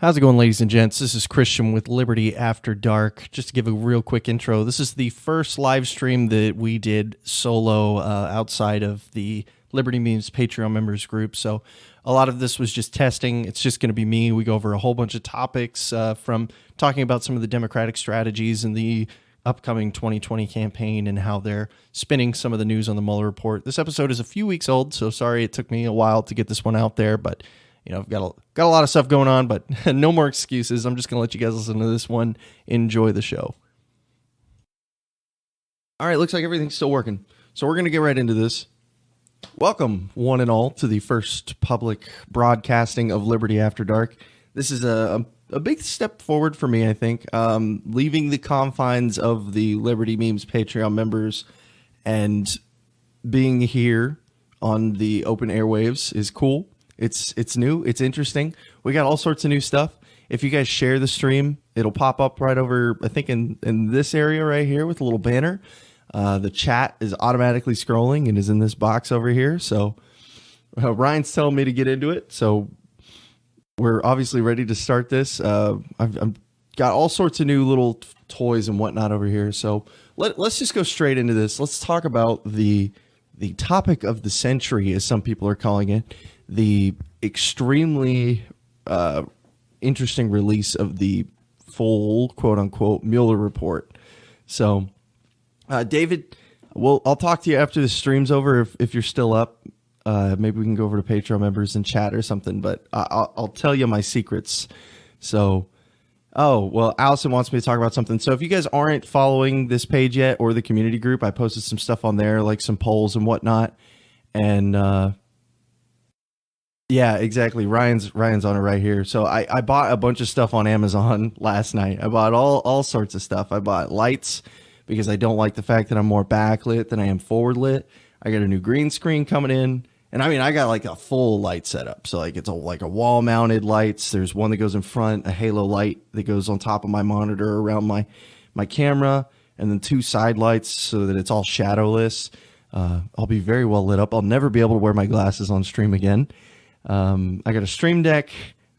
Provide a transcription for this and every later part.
How's it going, ladies and gents? This is Christian with Liberty After Dark. Just to give a real quick intro, this is the first live stream that we did solo outside of the Liberty Memes Patreon members group. So a lot of this was just testing. It's just going to be me. We go over a whole bunch of topics from talking about some of the Democratic strategies in the upcoming 2020 campaign and how they're spinning some of the news on the Mueller report. This episode is a few weeks old, so sorry it took me a while to get this one out there, but I've got a lot of stuff going on, but no more excuses. I'm just going to let you guys listen to this one. Enjoy the show. All right, looks like everything's still working. So we're going to get right into this. Welcome, one and all, to the first public broadcasting of Liberty After Dark. This is a big step forward for me, I think. Leaving the confines of the Liberty Memes Patreon members and being here on the open airwaves is cool. It's new. It's interesting. We got all sorts of new stuff. If you guys share the stream, it'll pop up right over, I think, in this area right here with a little banner. The chat is automatically scrolling and is in this box over here. So Ryan's telling me to get into it. So we're obviously ready to start this. I've got all sorts of new little toys and whatnot over here. So let's just go straight into this. Let's talk about the topic of the century, as some people are calling it. The extremely interesting release of the full quote-unquote Mueller report. So, David, I'll talk to you after the stream's over if you're still up. Maybe we can go over to Patreon members and chat or something, but I'll tell you my secrets. So, Allison wants me to talk about something. So if you guys aren't following this page yet or the community group, I posted some stuff on there, like some polls and whatnot. And yeah, exactly. Ryan's on it right here. So I bought a bunch of stuff on Amazon last night. I bought all sorts of stuff. I bought lights because I don't like the fact that I'm more backlit than I am forward lit. I got a new green screen coming in. And I mean, I got like a full light setup. So like it's like a wall mounted lights. There's one that goes in front, a halo light that goes on top of my monitor around my camera, and then two side lights so that it's all shadowless. I'll be very well lit up. I'll never be able to wear my glasses on stream again. I got a stream deck.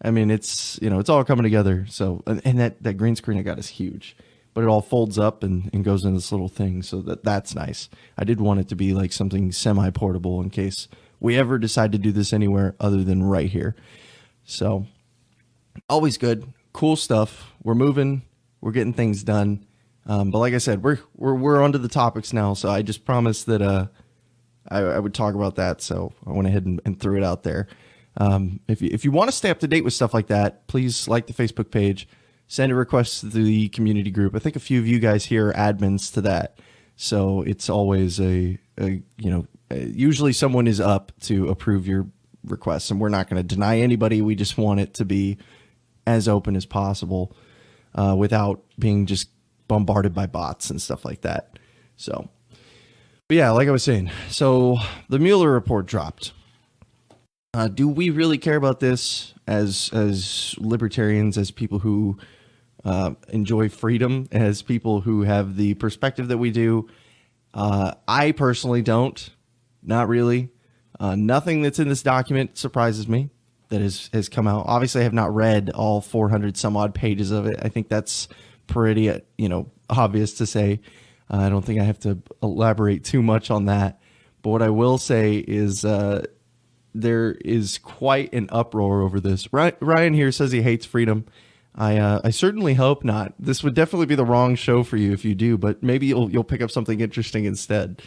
I mean, it's all coming together. So, and that green screen I got is huge, but it all folds up and goes in this little thing. So that's nice. I did want it to be like something semi-portable in case we ever decide to do this anywhere other than right here. So always good, cool stuff. We're moving, we're getting things done. But like I said, we're onto the topics now. So I just promised that, I would talk about that. So I went ahead and threw it out there. If you want to stay up to date with stuff like that, please like the Facebook page, send a request to the community group. I think a few of you guys here are admins to that. So it's always usually someone is up to approve your requests, and we're not going to deny anybody. We just want it to be as open as possible, without being just bombarded by bots and stuff like that. So, but yeah, like I was saying, so the Mueller report dropped. Do we really care about this as libertarians, as people who enjoy freedom, as people who have the perspective that we do? I personally don't. Not really. Nothing that's in this document surprises me that has come out. Obviously, I have not read all 400 some odd pages of it. I think that's pretty, obvious to say. I don't think I have to elaborate too much on that. But what I will say is there is quite an uproar over this. Ryan here says he hates freedom. I certainly hope not. This would definitely be the wrong show for you if you do, but maybe you'll pick up something interesting instead.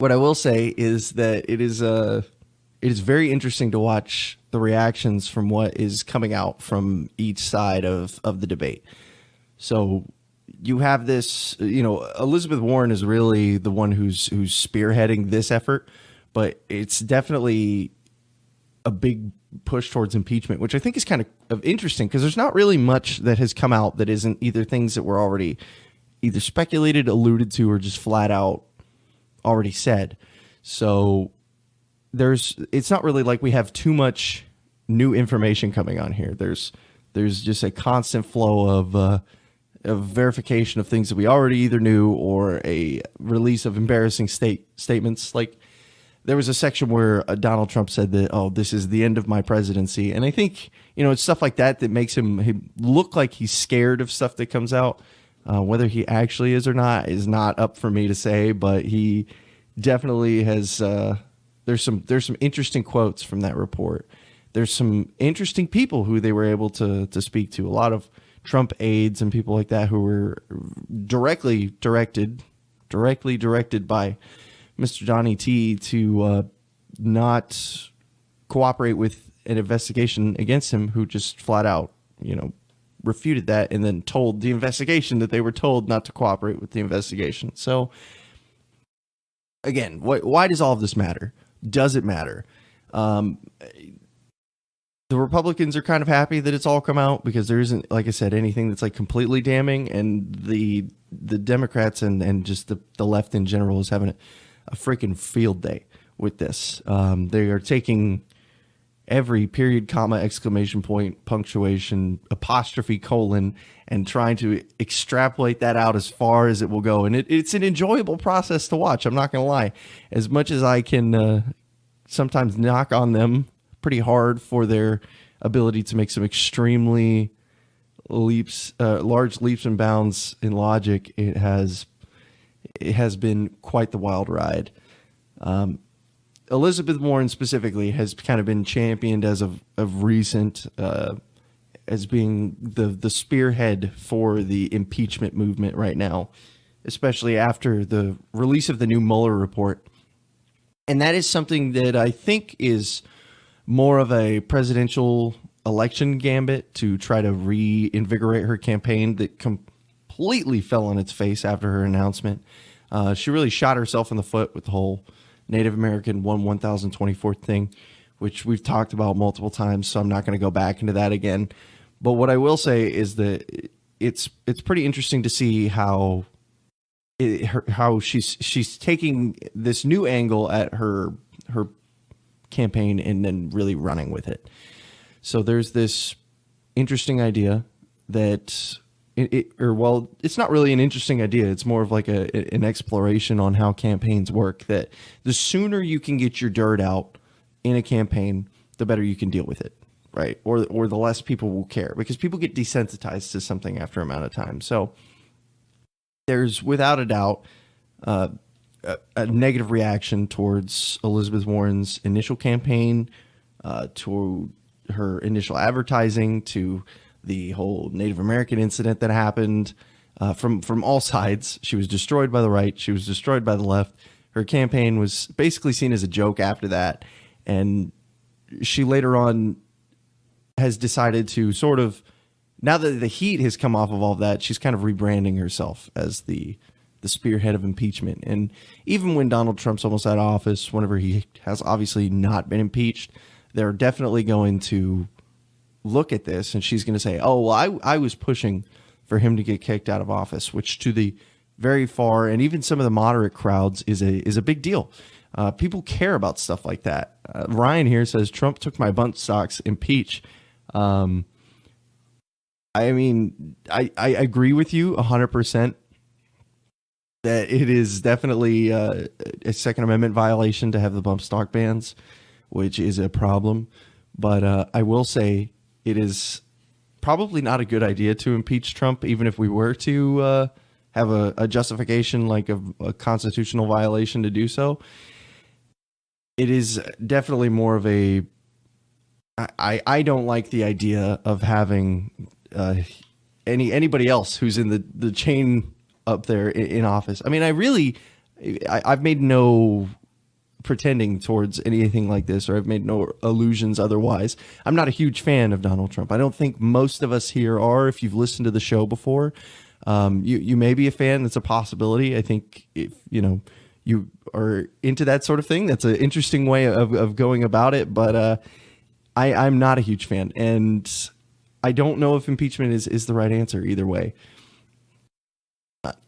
What I will say is that it is very interesting to watch the reactions from what is coming out from each side of the debate. So you have this, Elizabeth Warren is really the one who's spearheading this effort, but it's definitely a big push towards impeachment, which I think is kind of interesting because there's not really much that has come out that isn't either things that were already either speculated, alluded to, or just flat out already said. So it's not really like we have too much new information coming on here. There's just a constant flow of verification of things that we already either knew or a release of embarrassing statements. Like there was a section where Donald Trump said that, oh, this is the end of my presidency. And I think, it's stuff like that that makes him look like he's scared of stuff that comes out. Whether he actually is or not is not up for me to say, but he definitely has. There's some interesting quotes from that report. There's some interesting people who they were able to speak to. A lot of Trump aides and people like that who were directly directed by Mr. Donnie T to not cooperate with an investigation against him, who just flat out, refuted that and then told the investigation that they were told not to cooperate with the investigation. So again, why does all of this matter? Does it matter? The Republicans are kind of happy that it's all come out because there isn't, like I said, anything that's like completely damning, and the Democrats and just the left in general is having a freaking field day with this. They are taking every period, comma, exclamation point, punctuation, apostrophe, colon, and trying to extrapolate that out as far as it will go. And it's an enjoyable process to watch. I'm not going to lie. As much as I can sometimes knock on them pretty hard for their ability to make some extremely large leaps and bounds in logic, it has been quite the wild ride. Elizabeth Warren specifically has kind of been championed as of recent as being the spearhead for the impeachment movement right now, especially after the release of the new Mueller report. And that is something that I think is more of a presidential election gambit to try to reinvigorate her campaign that completely fell on its face after her announcement. She really shot herself in the foot with the whole Native American 1024th thing, which we've talked about multiple times, so I'm not going to go back into that again. But what I will say is that it's pretty interesting to see how she's taking this new angle at her campaign and then really running with it. So there's this interesting idea that it's not really an interesting idea. It's more of like an exploration on how campaigns work, that the sooner you can get your dirt out in a campaign, the better you can deal with it, right? Or the less people will care, because people get desensitized to something after an amount of time. So there's without a doubt a negative reaction towards Elizabeth Warren's initial campaign, to her initial advertising, to the whole Native American incident that happened, from all sides. She was destroyed by the right. She was destroyed by the left. Her campaign was basically seen as a joke after that. And she later on has decided to sort of, now that the heat has come off of all of that, she's kind of rebranding herself as the spearhead of impeachment. And even when Donald Trump's almost out of office, whenever he has obviously not been impeached, they're definitely going to look at this, and she's going to say, oh, well, I was pushing for him to get kicked out of office, which to the very far and even some of the moderate crowds is a big deal. People care about stuff like that. Ryan here says Trump took my bump stocks, impeach. I mean, I agree with you 100% that it is definitely a Second Amendment violation to have the bump stock bans, which is a problem. But I will say it is probably not a good idea to impeach Trump, even if we were to have a justification like a constitutional violation to do so. It is definitely more of a, I don't like the idea of having anybody else who's in the chain up there in office. I mean, I've made no pretending towards anything like this, or I've made no illusions otherwise. I'm not a huge fan of Donald Trump. I don't think most of us here are. If you've listened to the show before, you may be a fan. That's a possibility. I think if you are into that sort of thing, that's an interesting way of going about it. But I'm not a huge fan, and I don't know if impeachment is the right answer either way.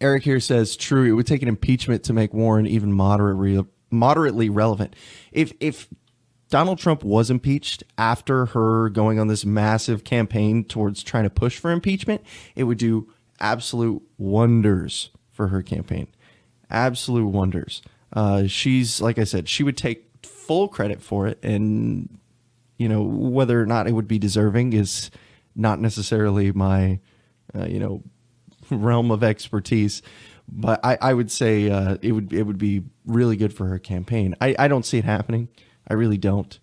Eric here says, true, it would take an impeachment to make Warren even moderately relevant. If Donald Trump was impeached after her going on this massive campaign towards trying to push for impeachment, it would do absolute wonders for her campaign. Absolute wonders. She's, like I said, she would take full credit for it. And, you know, whether or not it would be deserving is not necessarily my, realm of expertise. But I would say it would be really good for her campaign. I don't see it happening. I really don't.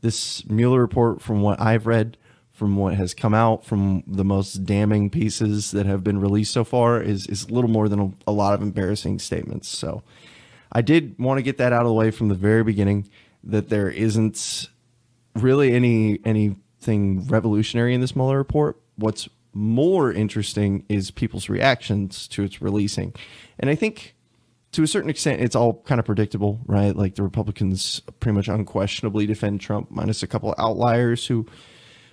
This Mueller report, from what I've read, from what has come out, from the most damning pieces that have been released so far, is little more than a lot of embarrassing statements. So I did want to get that out of the way from the very beginning, that there isn't really anything revolutionary in this Mueller report. What's more interesting is people's reactions to its releasing. And I think to a certain extent, it's all kind of predictable, right? Like the Republicans pretty much unquestionably defend Trump, minus a couple of outliers who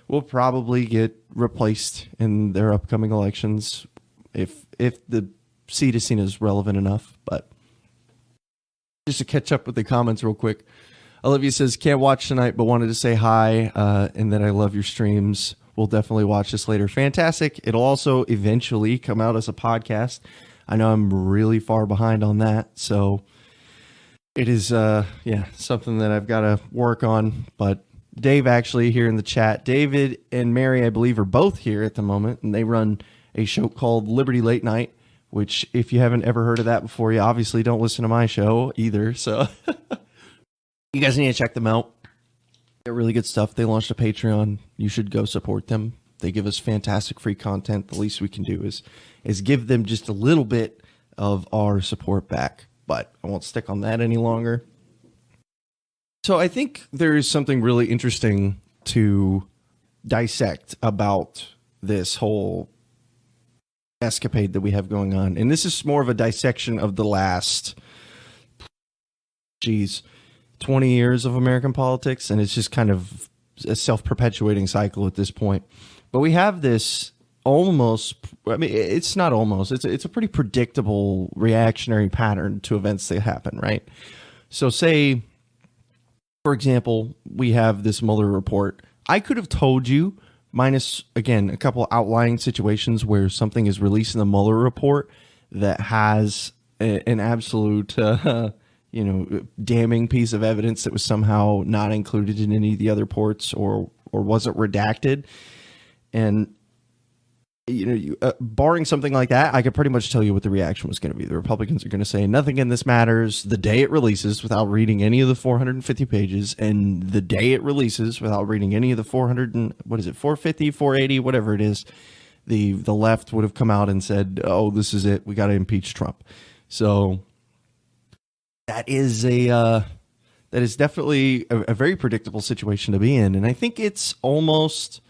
will probably get replaced in their upcoming elections if the seat is seen as relevant enough. But just to catch up with the comments real quick, Olivia says, can't watch tonight, but wanted to say hi and that I love your streams. We'll definitely watch this later. Fantastic. It'll also eventually come out as a podcast. I know I'm really far behind on that, so it is something that I've got to work on. But Dave actually here in the chat, David and Mary, I believe, are both here at the moment, and they run a show called Liberty Late Night, which if you haven't ever heard of that before, you obviously don't listen to my show either. So you guys need to check them out. They're really good stuff. They launched a Patreon. You should go support them. They give us fantastic free content. The least we can do is give them just a little bit of our support back. But I won't stick on that any longer. So I think there is something really interesting to dissect about this whole escapade that we have going on. And this is more of a dissection of the last, 20 years of American politics. And it's just kind of a self-perpetuating cycle at this point. But we have this it's not almost, it's a pretty predictable reactionary pattern to events that happen, right? So say, for example, we have this Mueller report. I could have told you, minus, again, a couple outlying situations where something is released in the Mueller report that has an absolute, damning piece of evidence that was somehow not included in any of the other reports or wasn't redacted. And barring something like that, I could pretty much tell you what the reaction was going to be. The Republicans are going to say nothing in this matters the day it releases without reading any of the 450 pages, and the day it releases without reading any of the 450, 480, whatever it is, the left would have come out and said, oh, this is it. We got to impeach Trump. So that is definitely a very predictable situation to be in. And I think it's almost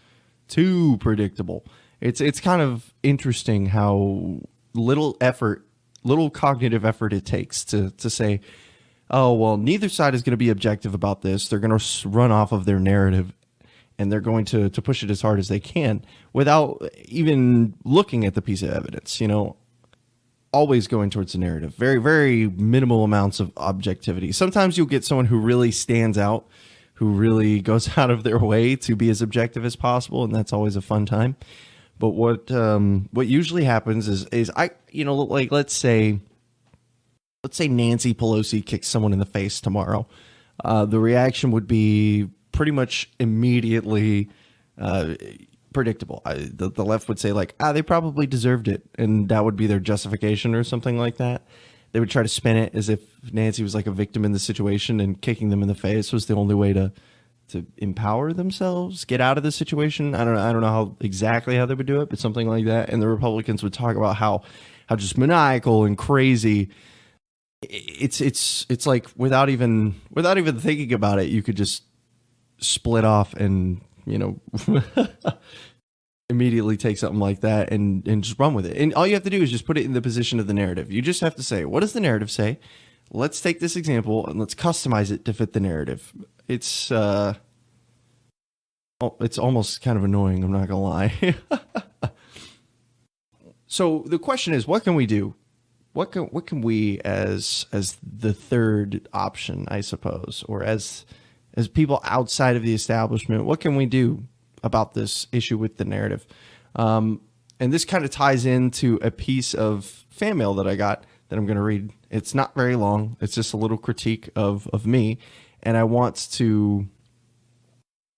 too predictable. It's kind of interesting how little cognitive effort it takes to say, oh, well, neither side is going to be objective about this. They're going to run off of their narrative, and they're going to push it as hard as they can without even looking at the piece of evidence, always going towards the narrative. Very, very minimal amounts of objectivity. Sometimes you'll get someone who really stands out, who really goes out of their way to be as objective as possible, and that's always a fun time. But what usually happens is like let's say Nancy Pelosi kicks someone in the face tomorrow, the reaction would be pretty much immediately predictable. The left would say they probably deserved it, and that would be their justification or something like that. They would try to spin it as if Nancy was like a victim in the situation, and kicking them in the face was the only way to empower themselves, get out of the situation. I don't know exactly how they would do it, but something like that. And the Republicans would talk about how just maniacal and crazy. It's like without even thinking about it, you could just split off and immediately take something like that and just run with it. And all you have to do is just put it in the position of the narrative. You just have to say, what does the narrative say? Let's take this example and let's customize it to fit the narrative. It's almost kind of annoying, I'm not gonna lie. So the question is, what can we do? What can we as the third option, I suppose, or as people outside of the establishment, what can we do about this issue with the narrative? And this kind of ties into a piece of fan mail that I got that I'm going to read. It's not very long. It's just a little critique of me. and I want to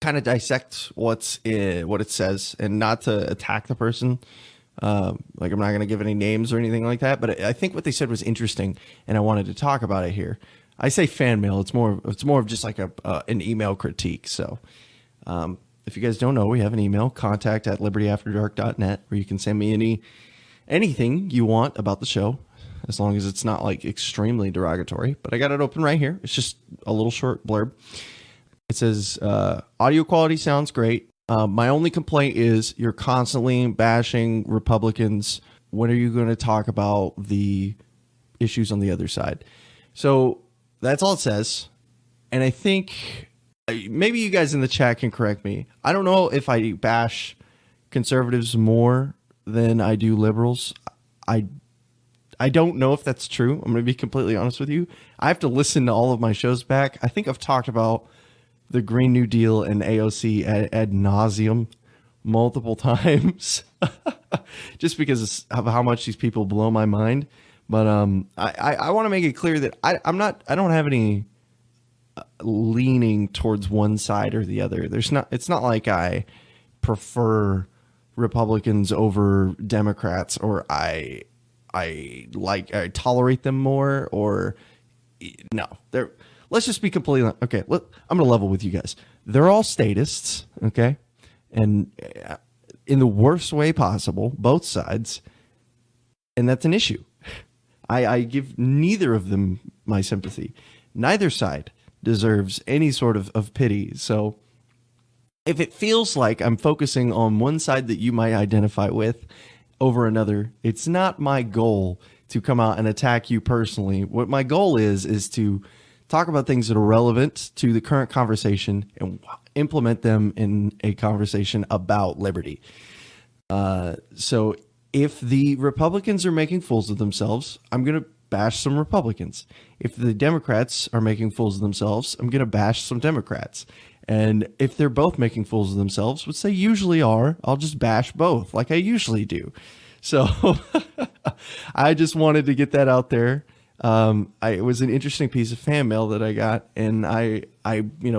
kind of dissect what it says, and not to attack the person. Like, I'm not going to give any names or anything like that, but I think what they said was interesting, and I wanted to talk about it here. I say fan mail. It's more of just like an email critique. So if you guys don't know, we have an email, contact@libertyafterdark.net, where you can send me anything you want about the show, as long as it's not like extremely derogatory. But I got it open right here. It's just a little short blurb. It says, audio quality sounds great. My only complaint is you're constantly bashing Republicans. When are you going to talk about the issues on the other side? So that's all it says. And I think maybe you guys in the chat can correct me. I don't know if I bash conservatives more than I do liberals. I don't know if that's true. I'm going to be completely honest with you. I have to listen to all of my shows back. I think I've talked about the Green New Deal and AOC ad nauseum multiple times, just because of how much these people blow my mind. But I want to make it clear that I don't have any leaning towards one side or the other. It's not like I prefer Republicans over Democrats, or I tolerate them more, or no. Let's just be completely okay. I'm going to level with you guys. They're all statists, okay? And in the worst way possible, both sides. And that's an issue. I give neither of them my sympathy. Neither side deserves any sort of pity. So if it feels like I'm focusing on one side that you might identify with over another, it's not my goal to come out and attack you personally. What my goal is to talk about things that are relevant to the current conversation and implement them in a conversation about liberty. So if the Republicans are making fools of themselves, I'm going to bash some Republicans. If the Democrats are making fools of themselves, I'm going to bash some Democrats. And if they're both making fools of themselves, which they usually are, I'll just bash both like I usually do. So I just wanted to get that out there. It was an interesting piece of fan mail that I got, and I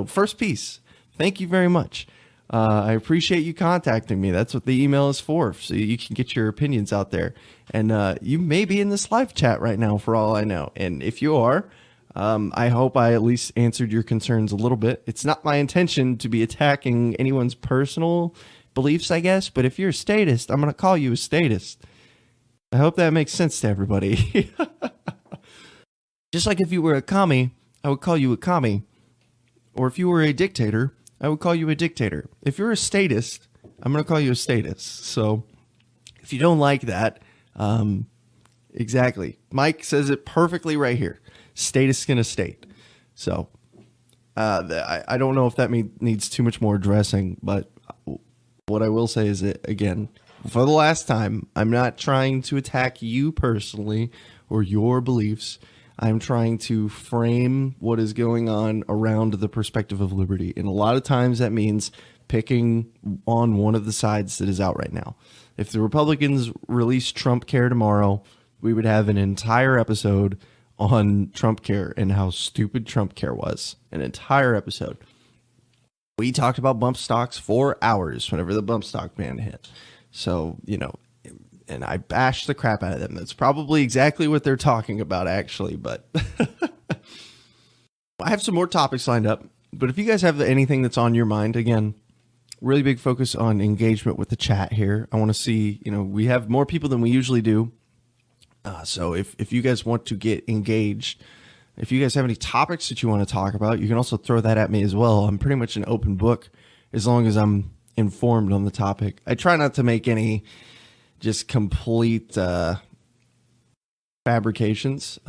first piece, thank you very much. I appreciate you contacting me. That's what the email is for, so you can get your opinions out there. And you may be in this live chat right now, for all I know. And if you are, I hope I at least answered your concerns a little bit. It's not my intention to be attacking anyone's personal beliefs, I guess. But if you're a statist, I'm going to call you a statist. I hope that makes sense to everybody. Just like if you were a commie, I would call you a commie. Or if you were a dictator, I would call you a dictator. If you're a statist, I'm going to call you a statist. So if you don't like that, exactly. Mike says it perfectly right here. Statist going to state. So I don't know if that needs too much more addressing, but what I will say is that, again, for the last time, I'm not trying to attack you personally or your beliefs. I'm trying to frame what is going on around the perspective of liberty. And a lot of times that means picking on one of the sides that is out right now. If the Republicans release Trump Care tomorrow, we would have an entire episode on Trump Care and how stupid Trump Care was. An entire episode. We talked about bump stocks for hours whenever the bump stock ban hit. So, and I bashed the crap out of them. That's probably exactly what they're talking about, actually. But I have some more topics lined up. But if you guys have anything that's on your mind, again, really big focus on engagement with the chat here. I want to see, we have more people than we usually do. So if you guys want to get engaged, if you guys have any topics that you want to talk about, you can also throw that at me as well. I'm pretty much an open book as long as I'm informed on the topic. I try not to make any just complete fabrications.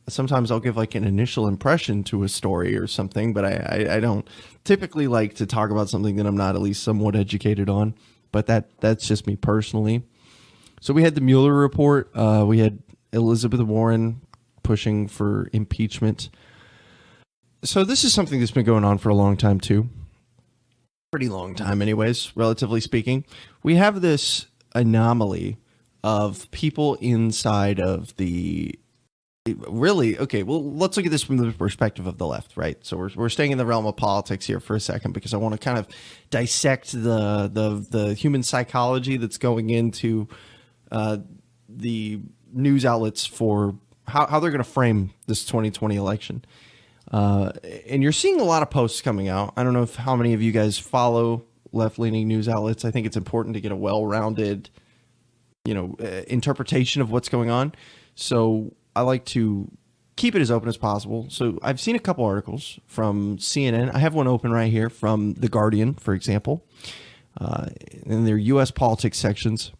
Sometimes I'll give like an initial impression to a story or something, but I don't typically like to talk about something that I'm not at least somewhat educated on. But that's just me personally. So we had the Mueller report. We had Elizabeth Warren pushing for impeachment. So this is something that's been going on for a long time too. Pretty long time anyways, relatively speaking. We have this anomaly of people inside of the Really? Okay, well, let's look at this from the perspective of the left, right? So we're staying in the realm of politics here for a second because I want to kind of dissect the human psychology that's going into the news outlets for how they're going to frame this 2020 election. And you're seeing a lot of posts coming out. I don't know how many of you guys follow left-leaning news outlets. I think it's important to get a well-rounded, interpretation of what's going on. So I like to keep it as open as possible. So I've seen a couple articles from CNN. I have one open right here from The Guardian, for example, in their U.S. politics sections.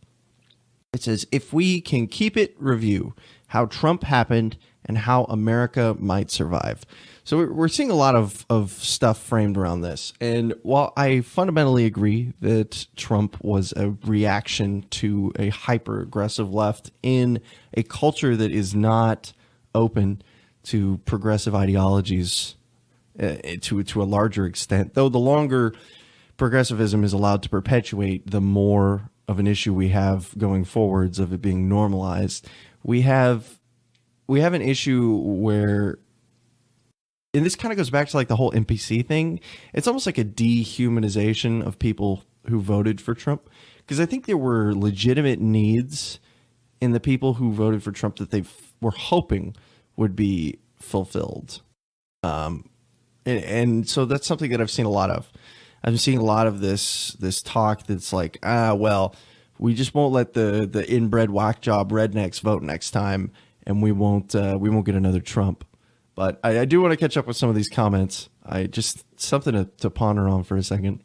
It says, if we can keep it, review how Trump happened and how America might survive. So we're seeing a lot of stuff framed around this. And while I fundamentally agree that Trump was a reaction to a hyper-aggressive left in a culture that is not open to progressive ideologies to a larger extent, though the longer progressivism is allowed to perpetuate, the more of an issue we have going forwards of it being normalized. We have an issue where, and this kind of goes back to like the whole NPC thing. It's almost like a dehumanization of people who voted for Trump, because I think there were legitimate needs in the people who voted for Trump that they were hoping would be fulfilled. And so that's something that I've seen a lot of. I'm seeing a lot of this talk that's like, well, we just won't let the inbred whack job rednecks vote next time, and we won't get another Trump. But I do want to catch up with some of these comments. Something to ponder on for a second.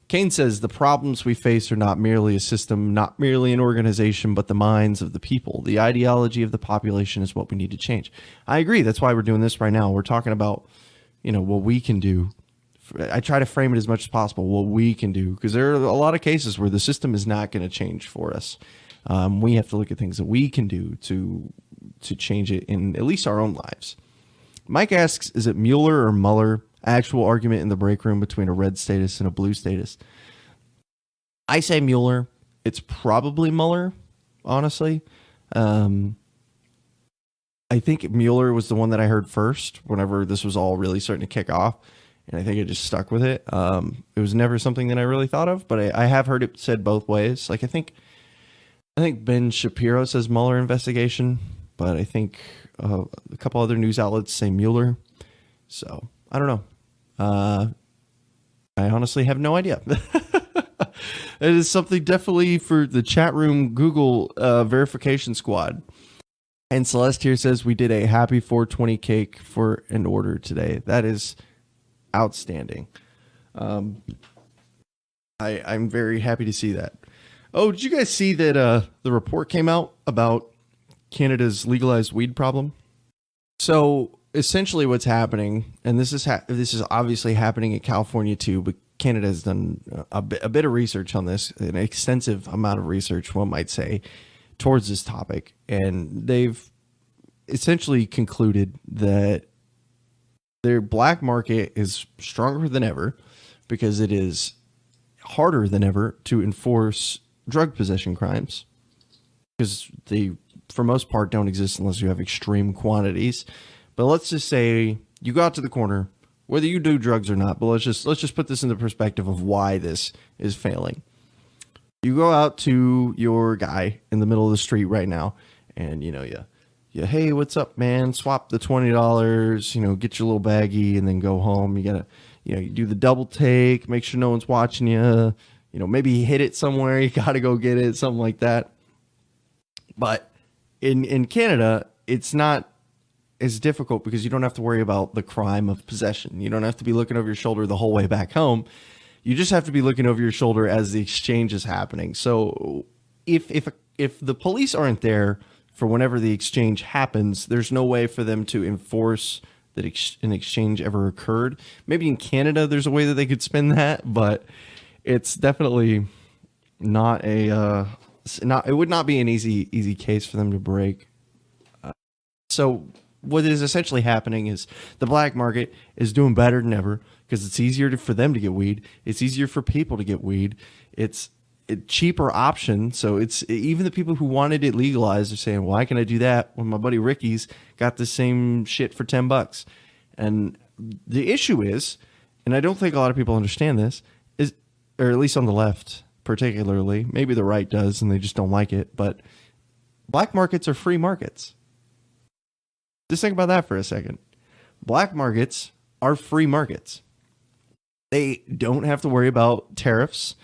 Kane says the problems we face are not merely a system, not merely an organization, but the minds of the people. The ideology of the population is what we need to change. I agree. That's why we're doing this right now. We're talking about, what we can do. I try to frame it as much as possible, what we can do, because there are a lot of cases where the system is not going to change for us. We have to look at things that we can do to change it in at least our own lives. Mike asks, is it Mueller or Mueller? Actual argument in the break room between a red status and a blue status. I say Mueller. It's probably Mueller, honestly. I think Mueller was the one that I heard first whenever this was all really starting to kick off. And I think I just stuck with it. It was never something that I really thought of, but I have heard it said both ways. Like I think Ben Shapiro says Mueller investigation, but I think a couple other news outlets say Mueller. So I don't know. I honestly have no idea. It is something definitely for the chat room Google verification squad. And Celeste here says we did a happy 420 cake for an order today. That is outstanding. I'm very happy to see that. Oh, did you guys see that the report came out about Canada's legalized weed problem? So essentially what's happening, and this is obviously happening in California too, but Canada has done a bit of research on this, an extensive amount of research, one might say, towards this topic. And they've essentially concluded that their black market is stronger than ever because it is harder than ever to enforce drug possession crimes, because they, for most part, don't exist unless you have extreme quantities. But let's just say you go out to the corner, whether you do drugs or not, but let's just put this in the perspective of why this is failing. You go out to your guy in the middle of the street right now, and you hey, what's up, man? Swap the $20, get your little baggie, and then go home. You gotta, you do the double take, make sure no one's watching you. Maybe you hit it somewhere, you gotta go get it, something like that. But in Canada, it's not as difficult because you don't have to worry about the crime of possession. You don't have to be looking over your shoulder the whole way back home. You just have to be looking over your shoulder as the exchange is happening. So if the police aren't there for whenever the exchange happens, there's no way for them to enforce that an exchange ever occurred. Maybe in Canada there's a way that they could spin that, but it's definitely not it would not be an easy case for them to break. So what is essentially happening is the black market is doing better than ever because it's easier for them to get weed. It's easier for people to get weed. It's a cheaper option. So it's even the people who wanted it legalized are saying, why can I do that when my buddy Ricky's got the same shit for $10? And the issue is, and I don't think a lot of people understand this, is, or at least on the left particularly, maybe the right does and they just don't like it, but black markets are free markets. Just think about that for a second. Black markets are free markets. They don't have to worry about tariffs,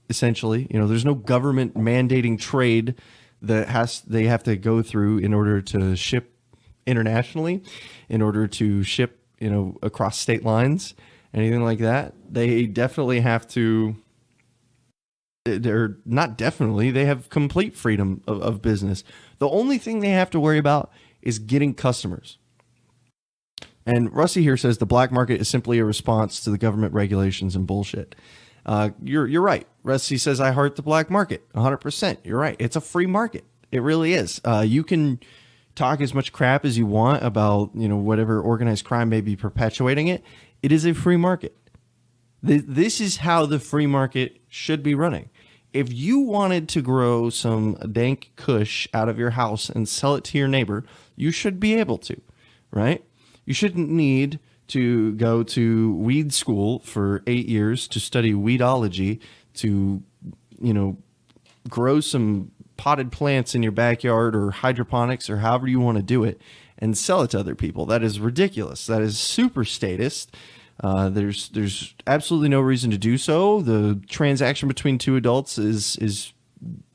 essentially. There's no government mandating trade that they have to go through in order to ship internationally, in order to ship, across state lines, anything like that. They definitely have to, they're not definitely, they have complete freedom of business. The only thing they have to worry about is getting customers. And Rusty here says the black market is simply a response to the government regulations and bullshit. You're right. Rusty says, I heart the black market. 100%. You're right. It's a free market. It really is. You can talk as much crap as you want about, whatever organized crime may be perpetuating it. It is a free market. This is how the free market should be running. If you wanted to grow some dank kush out of your house and sell it to your neighbor, you should be able to, right? You shouldn't need to go to weed school for 8 years to study weedology, to, grow some potted plants in your backyard or hydroponics or however you want to do it and sell it to other people. That is ridiculous. That is super statist. There's absolutely no reason to do so. The transaction between two adults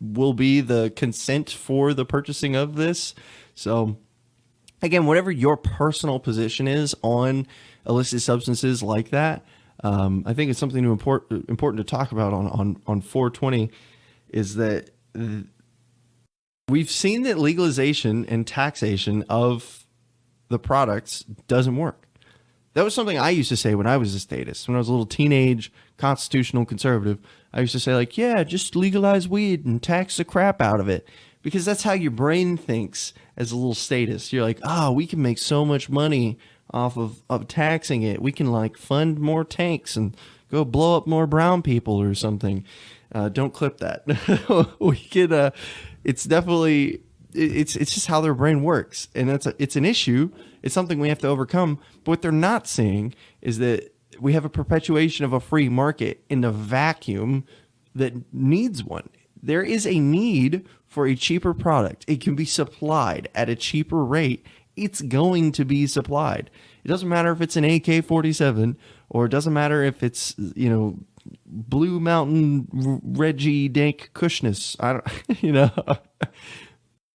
will be the consent for the purchasing of this. So again, whatever your personal position is on illicit substances like that, I think it's something important to talk about on 420 is that we've seen that legalization and taxation of the products doesn't work. That was something I used to say when I was a statist. When I was a little teenage constitutional conservative, I used to say, like, yeah, just legalize weed and tax the crap out of it. Because that's how your brain thinks as a little statist. You're like, we can make so much money off of taxing it. We can like fund more tanks and go blow up more brown people or something. Don't clip that. We could, it's definitely, it's just how their brain works. And it's an issue. It's something we have to overcome. But what they're not seeing is that we have a perpetuation of a free market in the vacuum that needs one. There is a need for a cheaper product. It can be supplied at a cheaper rate. It's going to be supplied. It doesn't matter if it's an AK-47 or it doesn't matter if it's, Blue Mountain Reggie Dank Kushness. I don't,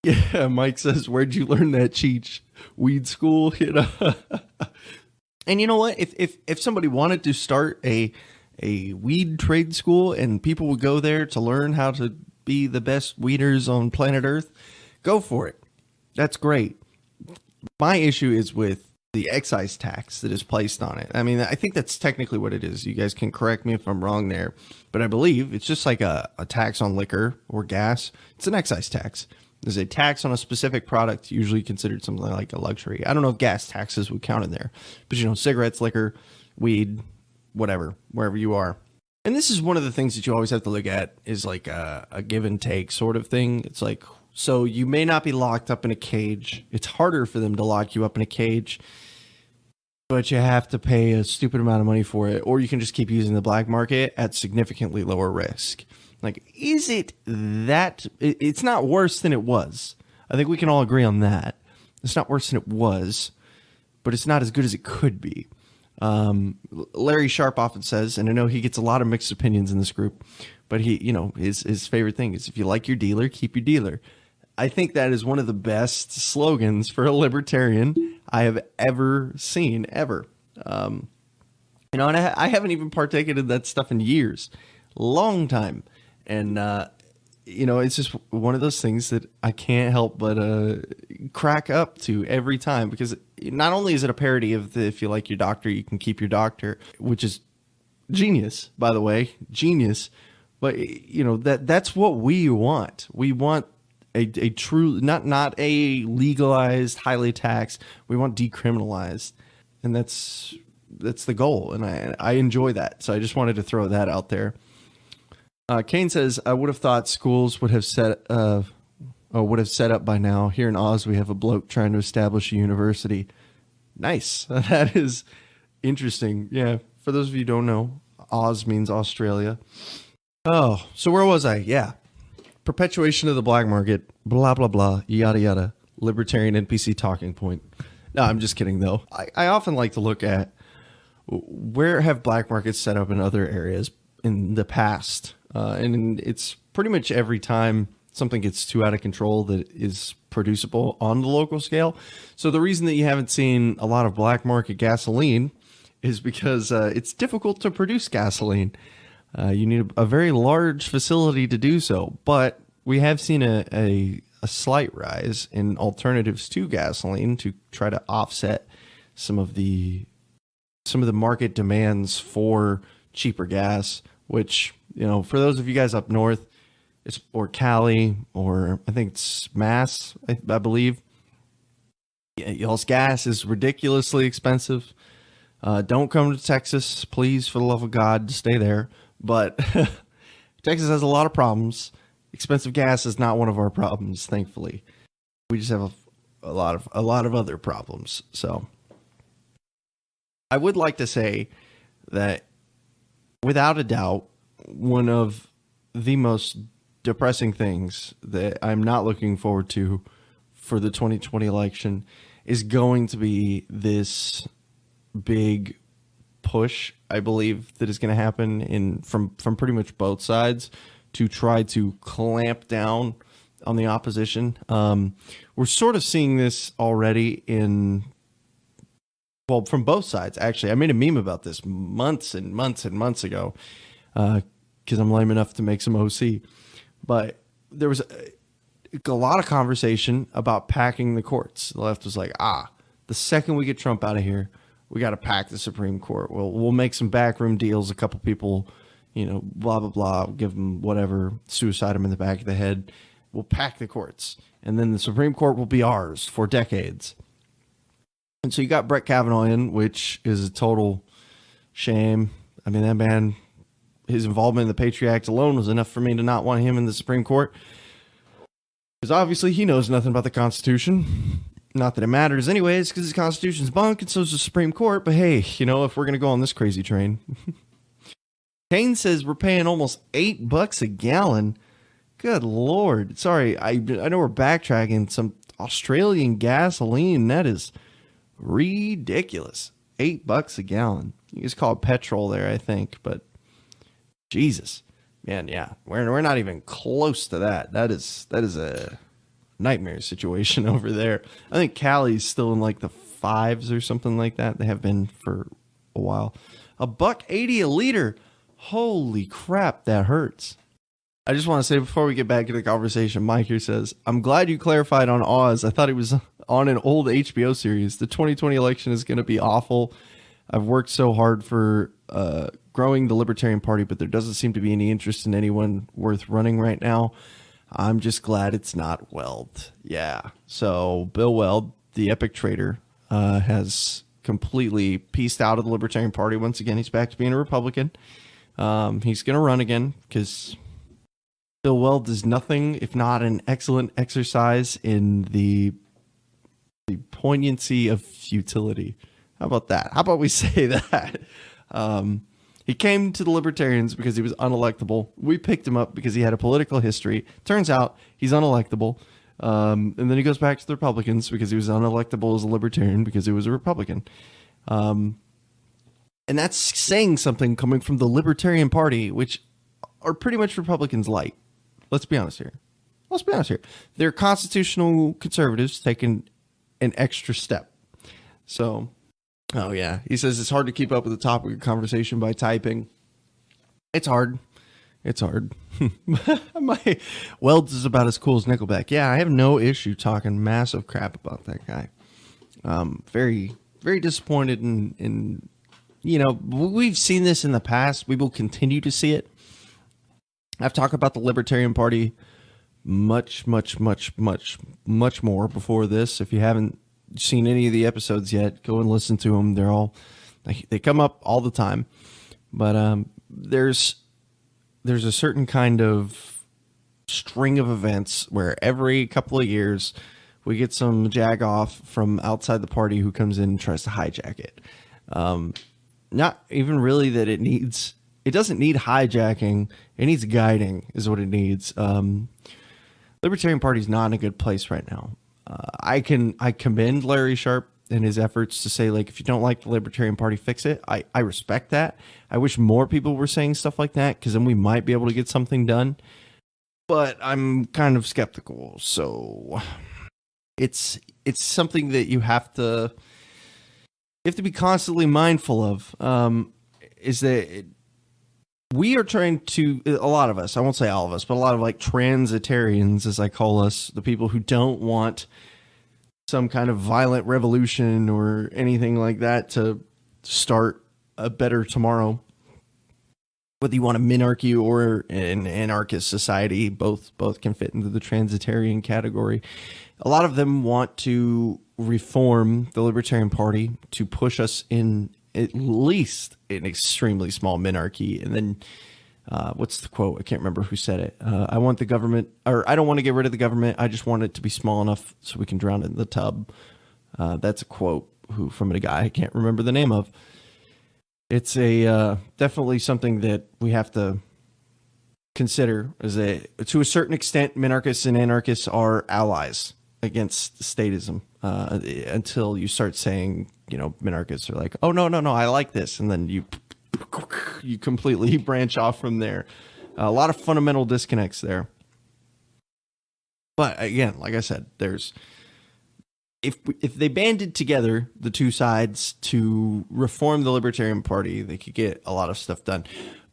Yeah, Mike says, where'd you learn that, Cheech? Weed school, And you know what? If somebody wanted to start a weed trade school and people would go there to learn how to be the best weeders on planet Earth, go for it. That's great. My issue is with the excise tax that is placed on it. I mean, I think that's technically what it is. You guys can correct me if I'm wrong there, but I believe it's just like a tax on liquor or gas. It's an excise tax. There's a tax on a specific product, usually considered something like a luxury. I don't know if gas taxes would count in there, but cigarettes, liquor, weed, whatever, wherever you are. And this is one of the things that you always have to look at is like a give and take sort of thing. It's like, so you may not be locked up in a cage. It's harder for them to lock you up in a cage, but you have to pay a stupid amount of money for it. Or you can just keep using the black market at significantly lower risk. Like, is it that? It's not worse than it was. I think we can all agree on that. It's not worse than it was, but it's not as good as it could be. Larry Sharp often says, and I know he gets a lot of mixed opinions in this group, but his favorite thing is if you like your dealer, keep your dealer. I think that is one of the best slogans for a libertarian I have ever seen, ever. And I haven't even partaken in that stuff in years, long time. And, it's just one of those things that I can't help but crack up to every time, because not only is it a parody of if you like your doctor, you can keep your doctor, which is genius, by the way, genius. But, that's what we want. We want a true, not a legalized, highly taxed. We want decriminalized. And that's the goal. And I enjoy that. So I just wanted to throw that out there. Kane says, I would have thought schools would have set up by now. Here in Oz, we have a bloke trying to establish a university. Nice. That is interesting. Yeah. For those of you who don't know, Oz means Australia. Oh, so where was I? Yeah. Perpetuation of the black market, blah, blah, blah, yada, yada. Libertarian NPC talking point. No, I'm just kidding, though. I often like to look at where have black markets set up in other areas in the past. And it's pretty much every time something gets too out of control that is producible on the local scale. So the reason that you haven't seen a lot of black market gasoline is because it's difficult to produce gasoline. You need a very large facility to do so. But we have seen a slight rise in alternatives to gasoline to try to offset some of the market demands for cheaper gas, which, you know, for those of you guys up north, or Cali, or I think it's Mass, I believe. Y'all's gas is ridiculously expensive. Don't come to Texas, please, for the love of God, stay there. But Texas has a lot of problems. Expensive gas is not one of our problems, thankfully. We just have a lot of other problems. So I would like to say that without a doubt, one of the most depressing things that I'm not looking forward to for the 2020 election is going to be this big push, I believe, that is going to happen from pretty much both sides to try to clamp down on the opposition. We're sort of seeing this already from both sides, actually. I made a meme about this months and months and months ago because I'm lame enough to make some OC. But there was a lot of conversation about packing the courts. The left was like, the second we get Trump out of here, we got to pack the Supreme Court. We'll make some backroom deals. A couple people, you know, blah, blah, blah, give them whatever, suicide them in the back of the head. We'll pack the courts. And then the Supreme Court will be ours for decades. And so you got Brett Kavanaugh in, which is a total shame. I mean, that man, his involvement in the Patriot Act alone was enough for me to not want him in the Supreme Court. Because obviously he knows nothing about the Constitution. Not that it matters anyways, because the Constitution's bunk and so is the Supreme Court. But hey, you know, if we're going to go on this crazy train. Kane says we're paying almost $8 a gallon. Good Lord. Sorry, I know we're backtracking. Some Australian gasoline, that is ridiculous. $8 a gallon. You just call it petrol there, I think, but Jesus, man, yeah, we're not even close to that. That is a nightmare situation over there. I think Cali's still in like the 5s or something like that. They have been for a while. $1.80 a liter. Holy crap, that hurts. I just want to say before we get back to the conversation, Mike here says, I'm glad you clarified on Oz. I thought it was on an old HBO series. The 2020 election is going to be awful. I've worked so hard for growing the Libertarian Party, but there doesn't seem to be any interest in anyone worth running right now. I'm just glad it's not Weld. Yeah. So Bill Weld, the epic traitor, has completely pieced out of the Libertarian Party. Once again, he's back to being a Republican. He's going to run again because Bill Weld is nothing if not an excellent exercise in the poignancy of futility. How about that? How about we say that? He came to the Libertarians because he was unelectable. We picked him up because he had a political history. Turns out he's unelectable. And then he goes back to the Republicans because he was unelectable as a Libertarian because he was a Republican. And that's saying something coming from the Libertarian Party, which are pretty much Republicans light. Let's be honest here. They're constitutional conservatives taking an extra step. So, oh yeah. He says it's hard to keep up with the topic of conversation by typing. It's hard. My Welds is about as cool as Nickelback. Yeah, I have no issue talking massive crap about that guy. Very, very disappointed in you know, we've seen this in the past. We will continue to see it. I've talked about the Libertarian Party much more before this. If you haven't seen any of the episodes yet, go and listen to them. They come up all the time. But there's there's a certain kind of string of events where every couple of years we get some jagoff from outside the party who comes in and tries to hijack it. Not even really that it doesn't need hijacking. It needs guiding is what it needs. Libertarian Party's not in a good place right now. I commend Larry Sharpe and his efforts to say, like, if you don't like the Libertarian Party, fix it. I respect that. I wish more people were saying stuff like that, because then we might be able to get something done. But I'm kind of skeptical. So it's something that you have to be constantly mindful of. Is that we are trying to, a lot of us, I won't say all of us, but a lot of like transitarians, as I call us, the people who don't want some kind of violent revolution or anything like that to start a better tomorrow. Whether you want a minarchy or an anarchist society, both can fit into the transitarian category. A lot of them want to reform the Libertarian Party to push us in at least an extremely small minarchy. And then, what's the quote? I can't remember who said it. I want the government, or I don't want to get rid of the government. I just want it to be small enough so we can drown it in the tub. That's a quote from a guy I can't remember the name of. It's definitely something that we have to consider. To a certain extent, minarchists and anarchists are allies against statism, until you start saying, minarchists are like, oh, no, I like this. And then you completely branch off from there. A lot of fundamental disconnects there. But again, like I said, if they banded together, the two sides, to reform the Libertarian Party, they could get a lot of stuff done.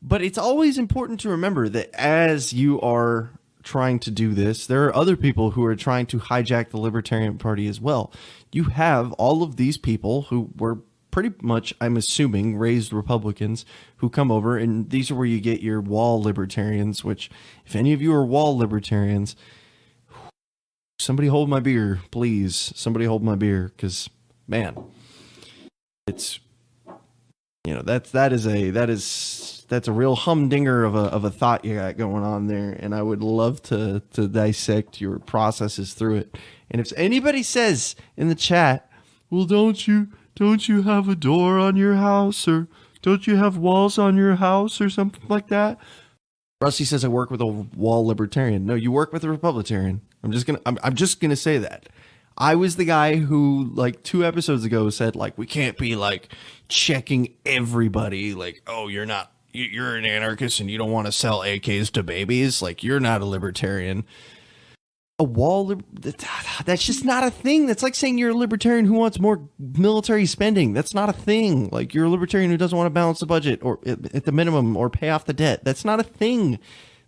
But it's always important to remember that as you are trying to do this, there are other people who are trying to hijack the Libertarian Party as well. You have all of these people who were pretty much, I'm assuming, raised Republicans who come over, and these are where you get your wall libertarians, which, if any of you are wall libertarians, somebody hold my beer, please. Somebody hold my beer, because, man, it's, that's a real humdinger of a thought you got going on there, and I would love to dissect your processes through it. And if anybody says in the chat, well, don't you have a door on your house, or don't you have walls on your house, or something like that? Rusty says I work with a wall libertarian. No, you work with a Republican. I'm just gonna say that. I was the guy who, like, 2 episodes ago said, like, we can't be like checking everybody, like, oh, you're an anarchist and you don't want to sell AKs to babies, like, you're not a libertarian. A wall, that's just not a thing. That's like saying you're a libertarian who wants more military spending. That's not a thing. Like, you're a libertarian who doesn't want to balance the budget, or at the minimum, or pay off the debt. That's not a thing.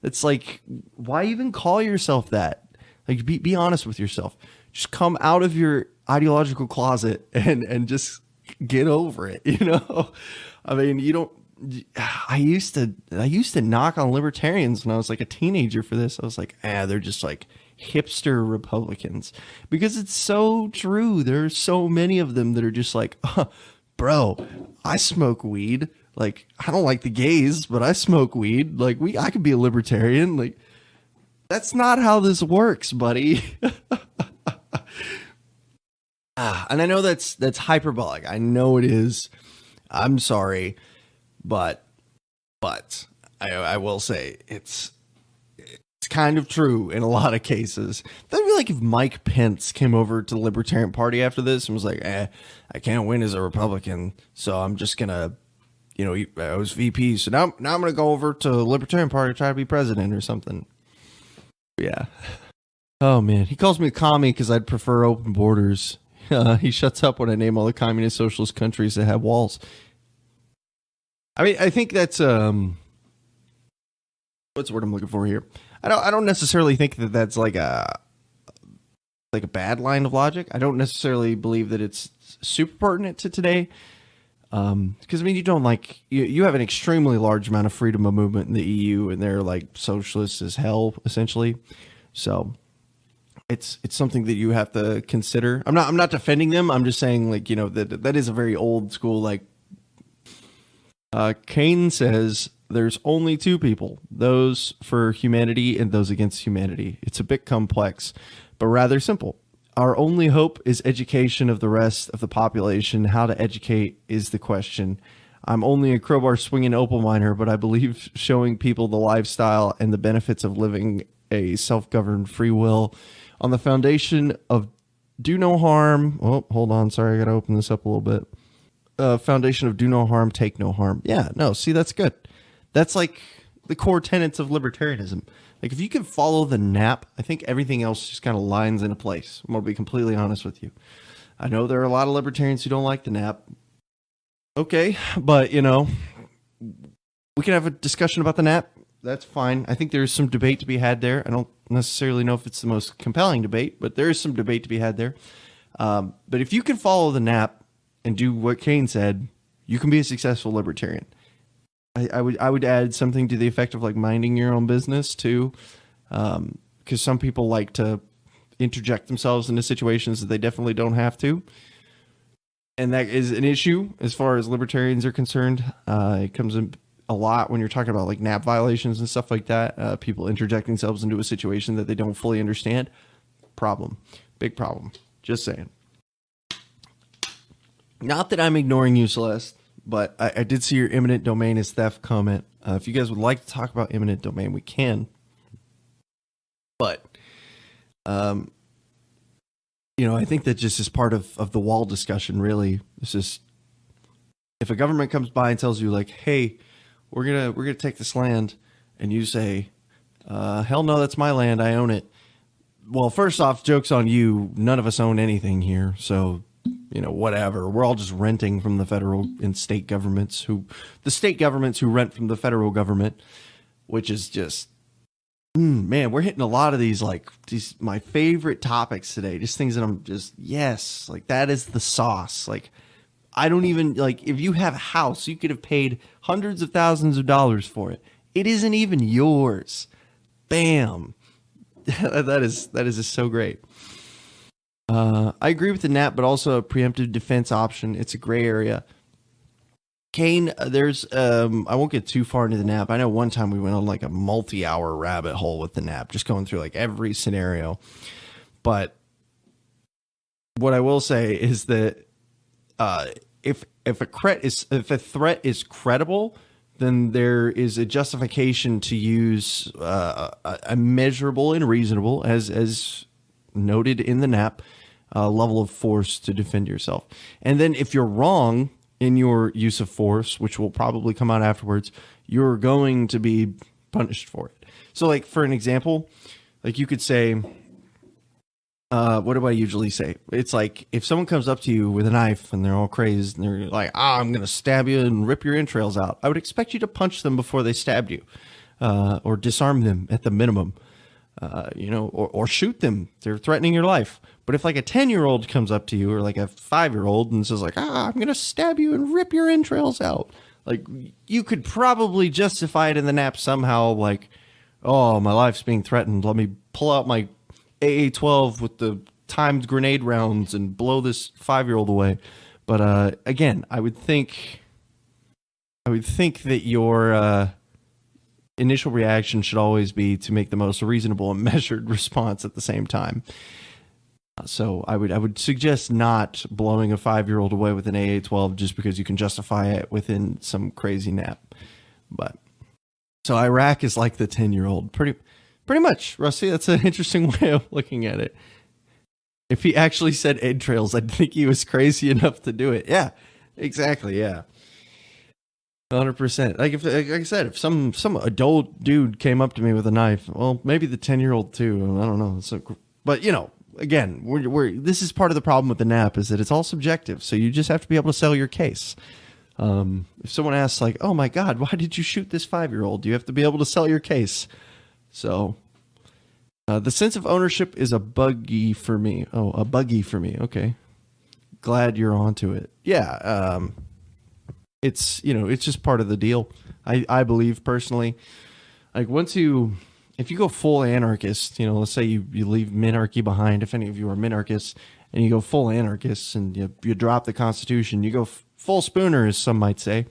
That's like, why even call yourself that? Like, be honest with yourself. Just come out of your ideological closet and just get over it. I mean, I used to knock on libertarians when I was like a teenager for this. I was like, they're just like hipster Republicans, because it's so true. There are so many of them that are just like, bro, I smoke weed. Like, I don't like the gays, but I smoke weed. Like, I could be a libertarian. Like, that's not how this works, buddy. And I know that's hyperbolic. I know it is. I'm sorry, but I will say it's kind of true in a lot of cases. That'd be like if Mike Pence came over to the Libertarian Party after this and was like, I can't win as a Republican, so I'm just gonna, I was VP, so now I'm gonna go over to the Libertarian Party to try to be president or something. Yeah. Oh man, he calls me a commie because I'd prefer open borders. He shuts up when I name all the communist socialist countries that have walls. I mean, I think that's what's the word I'm looking for here? I don't necessarily think that that's like a bad line of logic. I don't necessarily believe that it's super pertinent to today. Because I mean, you have an extremely large amount of freedom of movement in the EU, and they're like socialists as hell, essentially. So it's something that you have to consider. I'm not defending them. I'm just saying, like, that is a very old school, like, Kane says, There's only two people, those for humanity and those against humanity. It's a bit complex, but rather simple. Our only hope is education of the rest of the population. How to educate is the question. I'm only a crowbar swinging opal miner, but I believe showing people the lifestyle and the benefits of living a self-governed free will on the foundation of do no harm. Oh, hold on. Sorry, I got to open this up a little bit. Foundation of do no harm, take no harm. Yeah, no, see, that's good. That's like the core tenets of libertarianism. Like, if you can follow the NAP, I think everything else just kind of lines into place. I'm going to be completely honest with you. I know there are a lot of libertarians who don't like the NAP. Okay, but, you know, we can have a discussion about the NAP. That's fine. I think there's some debate to be had there. I don't necessarily know if it's the most compelling debate, but there is some debate to be had there. But if you can follow the NAP and do what Kane said, you can be a successful libertarian. I would add something to the effect of like minding your own business too, because some people like to interject themselves into situations that they definitely don't have to, and that is an issue as far as libertarians are concerned. It comes in a lot when you're talking about like NAP violations and stuff like that. People interjecting themselves into a situation that they don't fully understand. Problem, big problem. Just saying. Not that I'm ignoring you, Celeste, but I did see your eminent domain is theft comment. If you guys would like to talk about eminent domain, we can. But, you know, I think that just is part of the wall discussion, really. It's just, if a government comes by and tells you, like, hey, we're gonna take this land, and you say, hell no, that's my land, I own it. Well, first off, joke's on you. None of us own anything here, so, you know, whatever. We're all just renting from the federal and state governments who rent from the federal government, which is just, man, we're hitting a lot of these my favorite topics today. Just things that I'm just, yes, like that is the sauce. Like, I don't even, like, if you have a house, you could have paid hundreds of thousands of dollars for it. It isn't even yours. Bam. that is just so great. I agree with the NAP, but also a preemptive defense option. It's a gray area. Kane, there's, I won't get too far into the NAP. I know one time we went on like a multi-hour rabbit hole with the NAP, just going through like every scenario. But what I will say is that if a threat is credible, then there is a justification to use a measurable and reasonable, as noted in the NAP, level of force to defend yourself. And then if you're wrong in your use of force, which will probably come out afterwards, you're going to be punished for it. So like, for an example, like you could say, what do I usually say? It's like if someone comes up to you with a knife and they're all crazed and they're like, I'm going to stab you and rip your entrails out. I would expect you to punch them before they stabbed you, or disarm them at the minimum. You know, or shoot them. They're threatening your life. But if like a 10-year-old comes up to you, or like a 5-year-old and says like, I'm going to stab you and rip your entrails out, like you could probably justify it in the NAP somehow, like, oh, my life's being threatened. Let me pull out my AA-12 with the timed grenade rounds and blow this 5-year-old away. But again, I would think that your initial reaction should always be to make the most reasonable and measured response at the same time. So I would suggest not blowing a 5-year-old away with an AA-12 just because you can justify it within some crazy NAP. But so Iraq is like the 10-year-old, pretty much. Rusty, that's an interesting way of looking at it. If he actually said entrails, I'd think he was crazy enough to do it. Yeah, exactly. Yeah. 100%. Like I said, if some adult dude came up to me with a knife, well, maybe the 10-year-old too. I don't know. But you know, again, this is part of the problem with the NAP is that it's all subjective. So you just have to be able to sell your case. If someone asks like, "Oh my God, why did you shoot this 5-year-old?" You have to be able to sell your case. So the sense of ownership is a buggy for me. Oh, a buggy for me. Okay, glad you're onto it. Yeah. It's, you know, it's just part of the deal. I believe personally, like if you go full anarchist, you know, let's say you leave minarchy behind, if any of you are minarchists, and you go full anarchists and you drop the Constitution, you go full spooner, as some might say,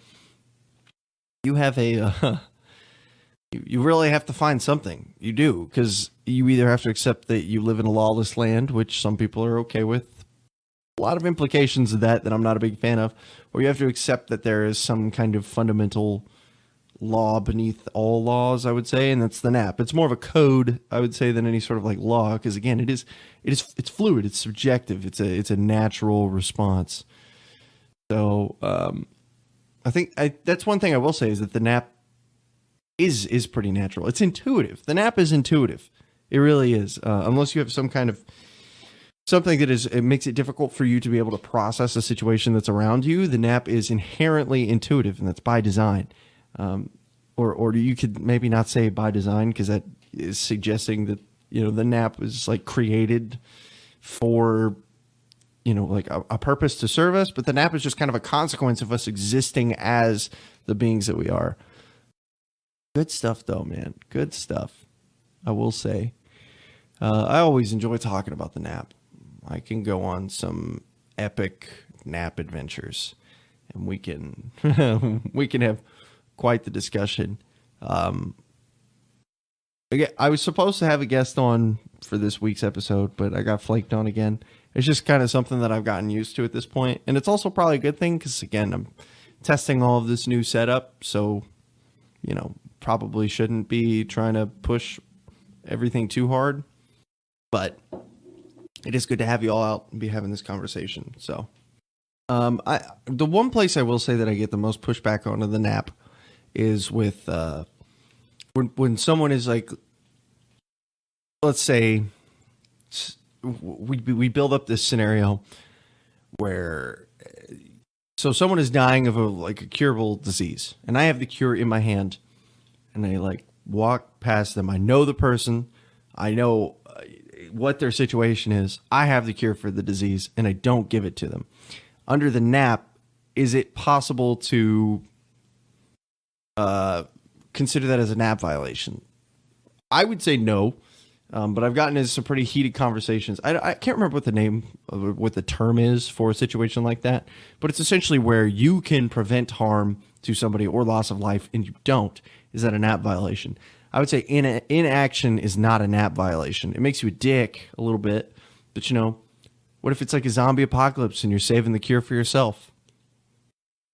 you have a You really have to find something. You do, because you either have to accept that you live in a lawless land, which some people are okay with. A lot of implications of that I'm not a big fan of. Or you have to accept that there is some kind of fundamental law beneath all laws, I would say, and that's the NAP. It's more of a code, I would say, than any sort of like law, because again, it's fluid, it's subjective, it's a natural response. So I think that's one thing I will say is that the NAP is pretty natural. It's intuitive. The NAP is intuitive. It really is. Unless you have some kind of something that it makes it difficult for you to be able to process a situation that's around you, the NAP is inherently intuitive, and that's by design. Or you could maybe not say by design, because that is suggesting that, the NAP is like created for, like a purpose to serve us, but the NAP is just kind of a consequence of us existing as the beings that we are. Good stuff though, man. Good stuff. I will say. I always enjoy talking about the NAP. I can go on some epic NAP adventures, and we can have quite the discussion. Again, I was supposed to have a guest on for this week's episode, but I got flaked on again. It's just kind of something that I've gotten used to at this point, and it's also probably a good thing because, again, I'm testing all of this new setup, so probably shouldn't be trying to push everything too hard, but it is good to have you all out and be having this conversation. So the one place I will say that I get the most pushback onto the NAP is with when someone is like, let's say we build up this scenario where someone is dying of a curable disease, and I have the cure in my hand, and I walk past them. I know the person, I know what their situation is. I have the cure for the disease, and I don't give it to them. Under the NAP, is it possible to consider that as a NAP violation? I would say no, but I've gotten into some pretty heated conversations. I can't remember what the term is for a situation like that, but it's essentially where you can prevent harm to somebody or loss of life, and you don't. Is that a NAP violation? I would say inaction is not a NAP violation. It makes you a dick a little bit, but what if it's like a zombie apocalypse and you're saving the cure for yourself?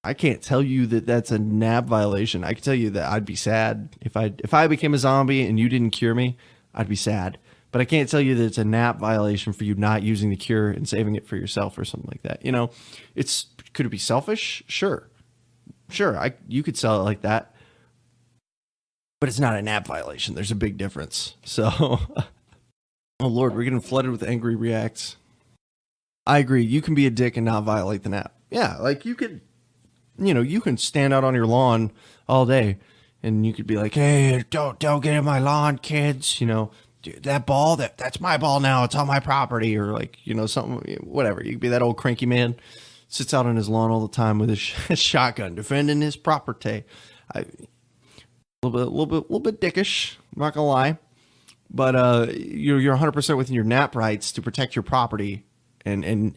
I can't tell you that that's a NAP violation. I can tell you that I'd be sad if I became a zombie and you didn't cure me. I'd be sad, but I can't tell you that it's a NAP violation for you not using the cure and saving it for yourself or something like that. Could it be selfish? Sure. You could sell it like that, but it's not a NAP violation. There's a big difference. So, oh Lord, we're getting flooded with angry reacts. I agree. You can be a dick and not violate the NAP. Yeah, you could, you can stand out on your lawn all day, and you could be like, "Hey, don't get in my lawn, kids." Dude, that ball, that's my ball now. It's on my property, or something, whatever. You could be that old cranky man, sits out on his lawn all the time with his shotgun, defending his property. A little bit dickish. I'm not gonna lie, but you're 100% within your NAP rights to protect your property, and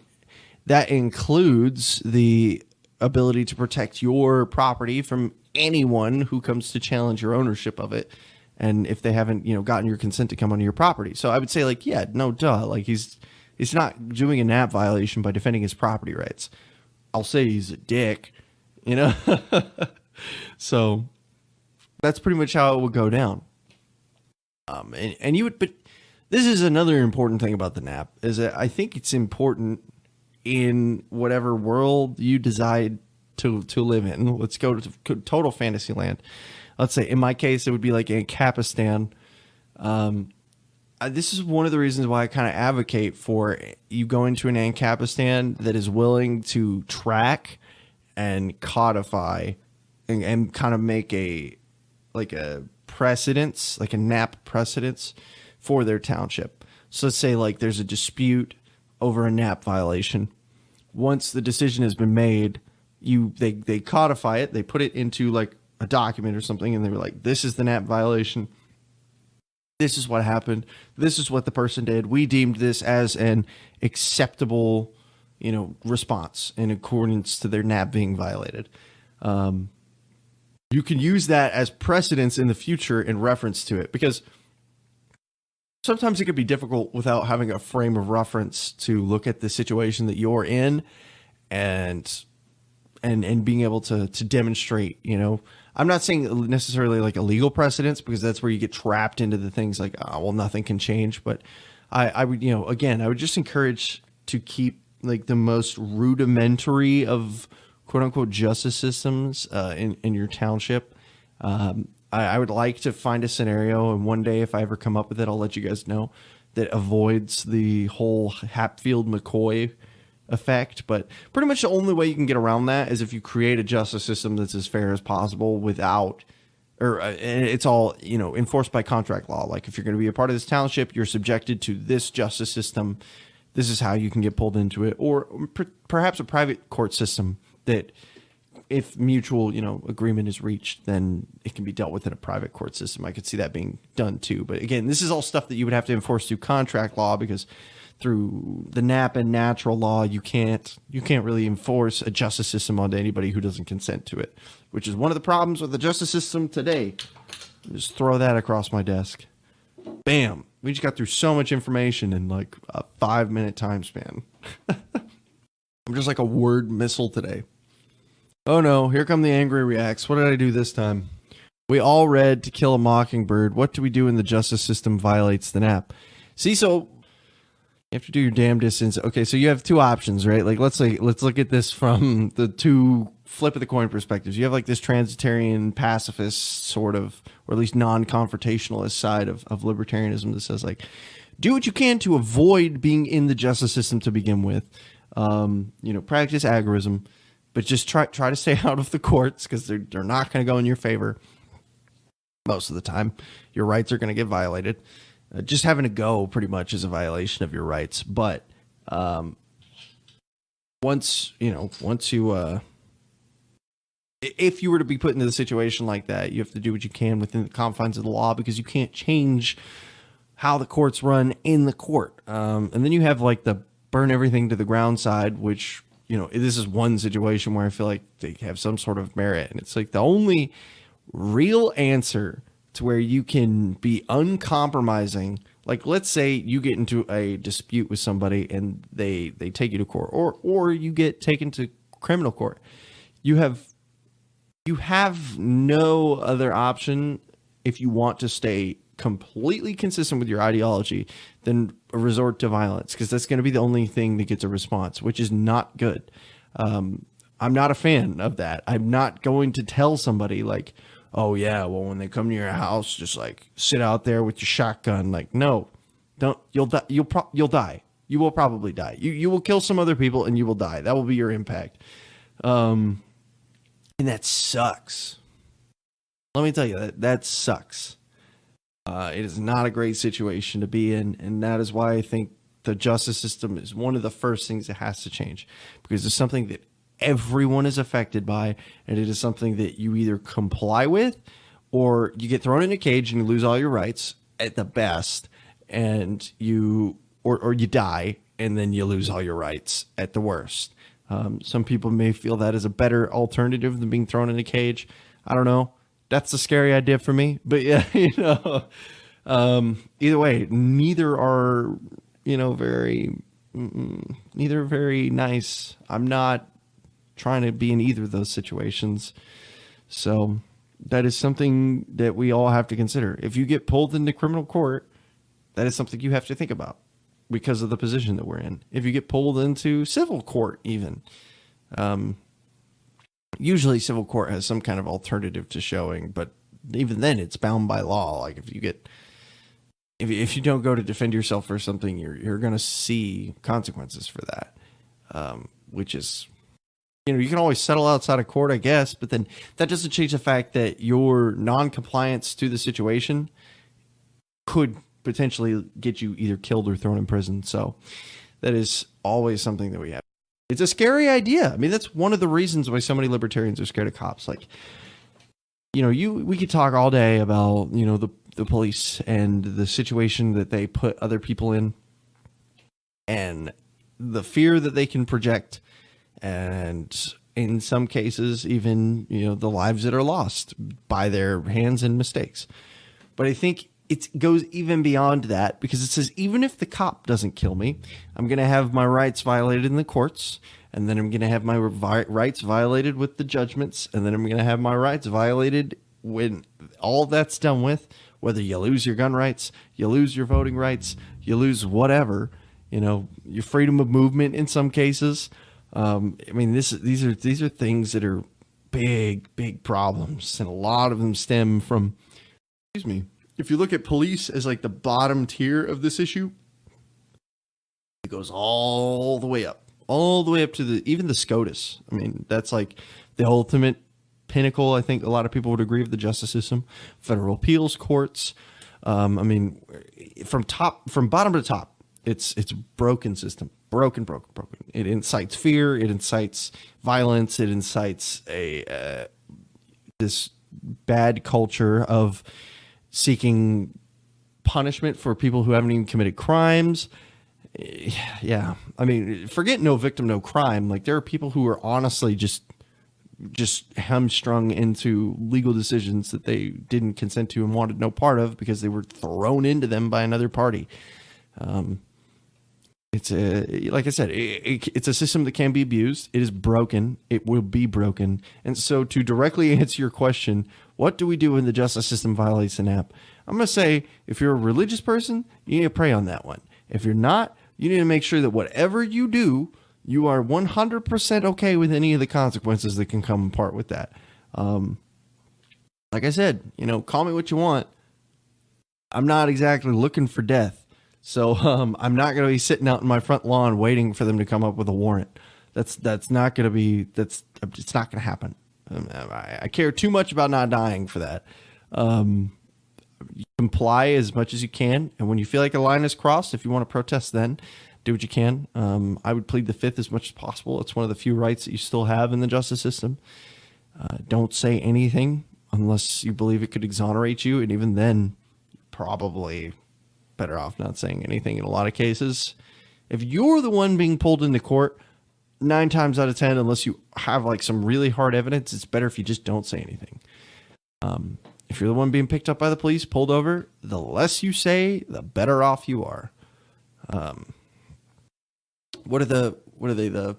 that includes the ability to protect your property from anyone who comes to challenge your ownership of it, and if they haven't gotten your consent to come onto your property. So I would say yeah, no duh, he's not doing a NAP violation by defending his property rights. I'll say he's a dick, so that's pretty much how it would go down. And you would, but this is another important thing about the NAP, is that I think it's important in whatever world you decide to live in. Let's go to total fantasy land. Let's say in my case, it would be like Ancapistan. This is one of the reasons why I kind of advocate for you going to an Ancapistan that is willing to track and codify and kind of make a precedence, like a NAP precedence for their township. So let's say there's a dispute over a NAP violation. Once the decision has been made, they codify it, they put it into a document or something, and they were like, this is the NAP violation. This is what happened. This is what the person did. We deemed this as an acceptable, response in accordance to their NAP being violated. you can use that as precedence in the future in reference to it, because sometimes it could be difficult without having a frame of reference to look at the situation that you're in and being able to demonstrate, I'm not saying necessarily like a legal precedence, because that's where you get trapped into the things like, oh, well, nothing can change. But I would, again, I would just encourage to keep like the most rudimentary of quote unquote justice systems in your township. I would like to find a scenario, and one day if I ever come up with it, I'll let you guys know, that avoids the whole Hatfield-McCoy effect. But pretty much the only way you can get around that is if you create a justice system that's as fair as possible without, or it's all, enforced by contract law. Like if you're going to be a part of this township, you're subjected to this justice system. This is how you can get pulled into it. Or perhaps a private court system that if mutual, agreement is reached, then it can be dealt with in a private court system. I could see that being done too. But again, this is all stuff that you would have to enforce through contract law, because through the NAP and natural law, you can't really enforce a justice system onto anybody who doesn't consent to it, which is one of the problems with the justice system today. Just throw that across my desk. Bam. We just got through so much information in like a 5-minute time span. I'm just like a word missile today. Oh no, here come the angry reacts. What did I do this time? We all read To Kill a Mockingbird. What do we do when the justice system violates the NAP? See, so you have to do your damnedest. Okay, so you have two options, right? Like let's look at this from the two flip of the coin perspectives. You have like this transitarian pacifist sort of, or at least non-confrontationalist side of libertarianism that says like, do what you can to avoid being in the justice system to begin with. Practice agorism, but just try to stay out of the courts, because they're not going to go in your favor most of the time. Your rights are going to get violated. Just having to go pretty much is a violation of your rights. But once you if you were to be put into the situation like that, you have to do what you can within the confines of the law, because you can't change how the courts run in the court. And then you have like the burn everything to the ground side, which, this is one situation where I feel like they have some sort of merit. And it's like the only real answer to where you can be uncompromising. Like, let's say you get into a dispute with somebody and they take you to court, or you get taken to criminal court. You have no other option, if you want to stay completely consistent with your ideology, than a resort to violence, because that's going to be the only thing that gets a response, which is not good. I'm not a fan of that. I'm not going to tell somebody like, oh yeah, well, when they come to your house, just like sit out there with your shotgun. Like, no, don't. You'll die. You'll die. You will probably die. You will kill some other people and you will die. That will be your impact. And that sucks. Let me tell you, that sucks. It is not a great situation to be in, and that is why I think the justice system is one of the first things that has to change, because it's something that everyone is affected by, and it is something that you either comply with, or you get thrown in a cage and you lose all your rights at the best, and you die, and then you lose all your rights at the worst. Some people may feel that is a better alternative than being thrown in a cage. I don't know. That's a scary idea for me. But yeah, either way, neither are, neither very nice. I'm not trying to be in either of those situations. So that is something that we all have to consider. If you get pulled into criminal court, that is something you have to think about because of the position that we're in. If you get pulled into civil court, even, usually civil court has some kind of alternative to showing, but even then it's bound by law. Like if you don't go to defend yourself for something, you're going to see consequences for that. Which is, you can always settle outside of court, I guess, but then that doesn't change the fact that your non-compliance to the situation could potentially get you either killed or thrown in prison. So that is always something that we have. It's a scary idea. I mean, that's one of the reasons why so many libertarians are scared of cops. Like, we could talk all day about, the police and the situation that they put other people in and the fear that they can project and in some cases, even, the lives that are lost by their hands and mistakes. But I think it goes even beyond that, because it says, even if the cop doesn't kill me, I'm going to have my rights violated in the courts, and then I'm going to have my rights violated with the judgments, and then I'm going to have my rights violated when all that's done with, whether you lose your gun rights, you lose your voting rights, you lose whatever, your freedom of movement in some cases. These are things that are big problems, and a lot of them stem from, if you look at police as like the bottom tier of this issue, it goes all the way up to even the SCOTUS. That's like the ultimate pinnacle. I think a lot of people would agree with the justice system, federal appeals courts. From bottom to top, it's a broken system, broken. It incites fear. It incites violence. It incites this bad culture of seeking punishment for people who haven't even committed crimes. Yeah. Forget no victim, no crime. Like, there are people who are honestly just hamstrung into legal decisions that they didn't consent to and wanted no part of because they were thrown into them by another party. It's a system that can be abused. It is broken. It will be broken. And so, to directly answer your question, what do we do when the justice system violates an app? I'm going to say, if you're a religious person, you need to pray on that one. If you're not, you need to make sure that whatever you do, you are 100% okay with any of the consequences that can come apart with that. Like I said, call me what you want. I'm not exactly looking for death. So I'm not going to be sitting out in my front lawn waiting for them to come up with a warrant. It's not going to happen. I care too much about not dying for that. You comply as much as you can. And when you feel like a line is crossed, if you want to protest, then do what you can. I would plead the fifth as much as possible. It's one of the few rights that you still have in the justice system. Don't say anything unless you believe it could exonerate you. And even then, probably better off not saying anything in a lot of cases. If you're the one being pulled into court, 9 times out of 10, unless you have like some really hard evidence, it's better if you just don't say anything. If you're the one being picked up by the police, pulled over, the less you say, the better off you are. What are they? The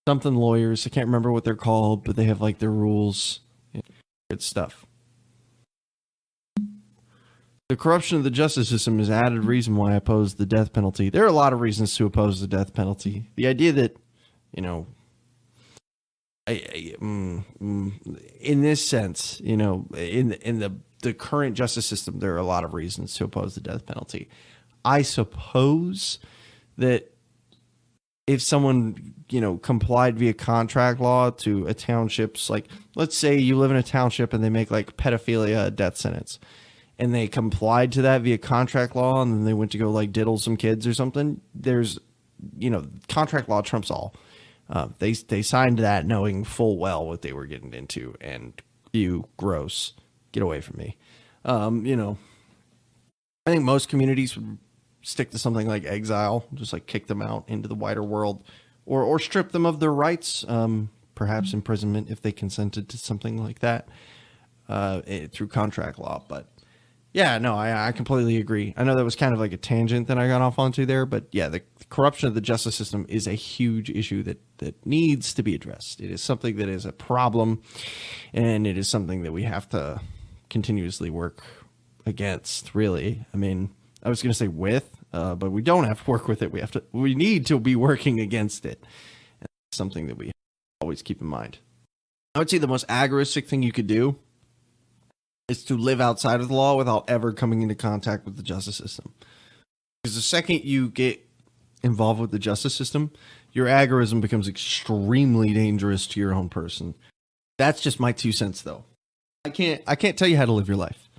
something lawyers. I can't remember what they're called, but they have like their rules. Good stuff. The corruption of the justice system is added reason why I oppose the death penalty. There are a lot of reasons to oppose the death penalty. The idea that, in this sense, in the current justice system, there are a lot of reasons to oppose the death penalty. I suppose that if someone, complied via contract law to a township's, like, let's say you live in a township and they make like pedophilia a death sentence, and they complied to that via contract law, and then they went to go like diddle some kids or something, there's, contract law trumps all. They signed that knowing full well what they were getting into, and gross, get away from me. I think most communities would stick to something like exile, just like kick them out into the wider world, or strip them of their rights, perhaps imprisonment if they consented to something like that through contract law. But yeah, no, I completely agree. I know that was kind of like a tangent that I got off onto there, but yeah, the corruption of the justice system is a huge issue that needs to be addressed. It is something that is a problem, and it is something that we have to continuously work against, really. I was going to say but we don't have to work with it. We need to be working against it. And that's something that we always keep in mind. I would say the most agoristic thing you could do is to live outside of the law without ever coming into contact with the justice system. Because the second you get involved with the justice system, your agorism becomes extremely dangerous to your own person. That's just my 2 cents, though. I can't tell you how to live your life.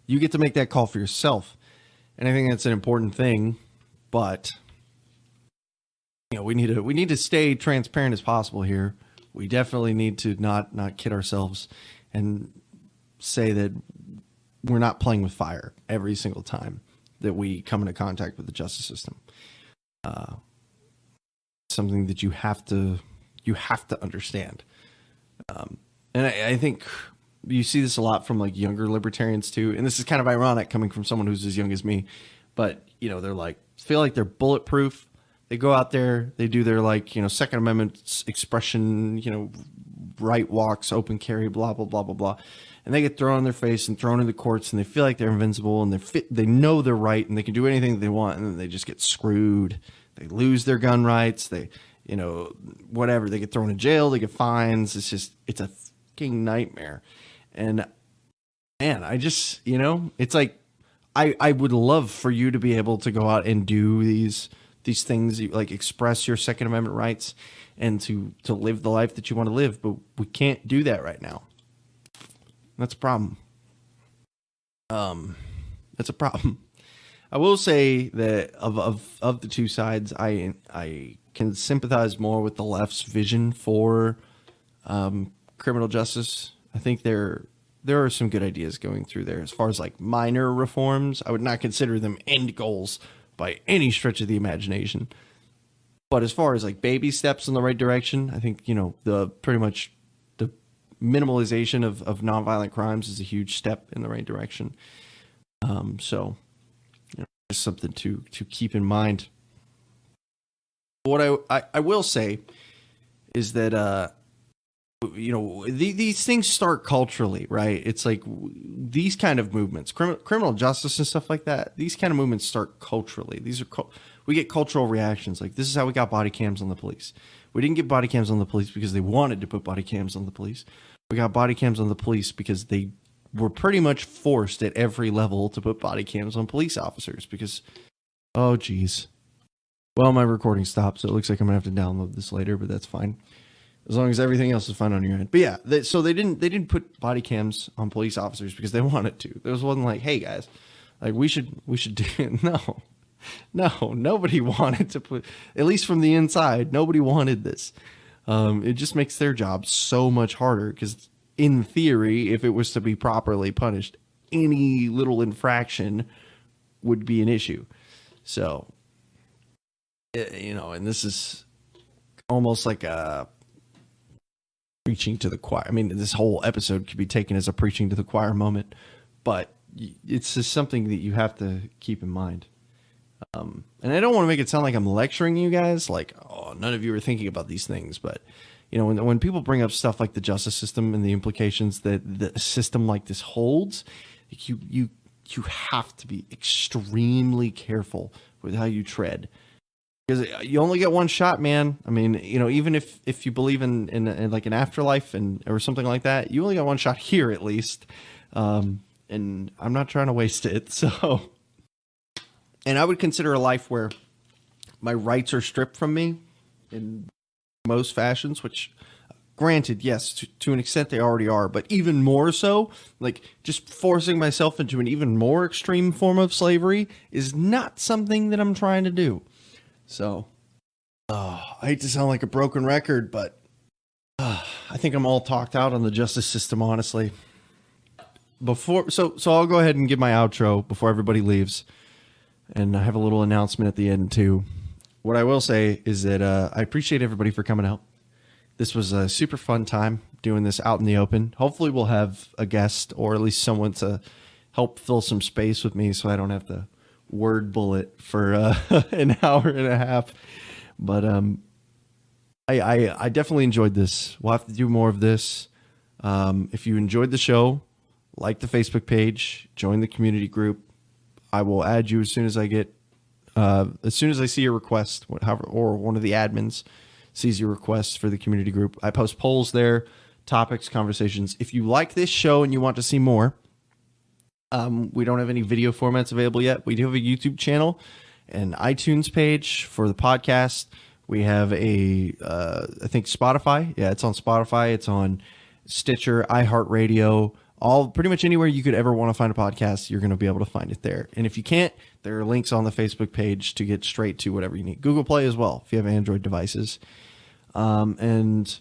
You get to make that call for yourself. And I think that's an important thing, but we need to stay transparent as possible here. We definitely need to not kid ourselves and say that we're not playing with fire every single time that we come into contact with the justice system. Something that you have to you have to understand. And I think you see this a lot from like younger libertarians too. And this is kind of ironic coming from someone who's as young as me, but they're like, feel like they're bulletproof. They go out there, they do their like, Second Amendment expression, right walks, open carry, blah, blah, blah, blah, blah. And they get thrown in their face and thrown in the courts, and they feel like they're invincible, and they know they're right, and they can do anything that they want, and then they just get screwed. They lose their gun rights. They, whatever. They get thrown in jail. They get fines. It's a fucking nightmare. And man, I just, it's like, I would love for you to be able to go out and do these things, like express your Second Amendment rights and to live the life that you want to live, but we can't do that right now. That's a problem. That's a problem. I will say that of the two sides, I can sympathize more with the left's vision for criminal justice. I think there are some good ideas going through there. As far as like minor reforms, I would not consider them end goals by any stretch of the imagination. But as far as like baby steps in the right direction, I think, the pretty much the minimalization of nonviolent crimes is a huge step in the right direction. So just something to keep in mind. What I will say is that, these things start culturally, right? It's like these kind of movements, criminal justice and stuff like that. These kind of movements start culturally. These are we get cultural reactions. Like, this is how we got body cams on the police. We didn't get body cams on the police because they wanted to put body cams on the police. We got body cams on the police because they were pretty much forced at every level to put body cams on police officers because, oh geez. Well, my recording stopped, so it looks like I'm gonna have to download this later, but that's fine. As long as everything else is fine on your end. But yeah, so they didn't put body cams on police officers because they wanted to. There wasn't like, hey guys, like we should do it. No, nobody wanted to put, at least from the inside, nobody wanted this. It just makes their job so much harder because in theory, if it was to be properly punished, any little infraction would be an issue. So, and this is almost like a preaching to the choir. I mean, this whole episode could be taken as a preaching to the choir moment, but it's just something that you have to keep in mind. And I don't want to make it sound like I'm lecturing you guys, like, oh, none of you are thinking about these things. But, when people bring up stuff like the justice system and the implications that the system like this holds, you have to be extremely careful with how you tread. Because you only get one shot, man. I mean, even if you believe in like an afterlife or something like that, you only got one shot here at least. And I'm not trying to waste it. So, and I would consider a life where my rights are stripped from me in most fashions, which granted, yes, to an extent they already are, but even more so, like just forcing myself into an even more extreme form of slavery is not something that I'm trying to do. So, I hate to sound like a broken record, but I think I'm all talked out on the justice system, honestly. So I'll go ahead and give my outro before everybody leaves, and I have a little announcement at the end too. What I will say is that I appreciate everybody for coming out. This was a super fun time doing this out in the open. Hopefully, we'll have a guest or at least someone to help fill some space with me, so I don't have to word bullet for an hour and a half. But I definitely enjoyed this. We'll have to do more of this. If you enjoyed the show, like the Facebook page, join the community group. I will add you as soon as I see your request, or one of the admins sees your request for the community group. I post polls there, topics, conversations. If you like this show and you want to see more, we don't have any video formats available yet. We do have a YouTube channel and iTunes page for the podcast. We have I think Spotify. Yeah, it's on Spotify. It's on Stitcher, iHeartRadio, pretty much anywhere you could ever want to find a podcast, you're going to be able to find it there. And if you can't, there are links on the Facebook page to get straight to whatever you need. Google Play as well, if you have Android devices. And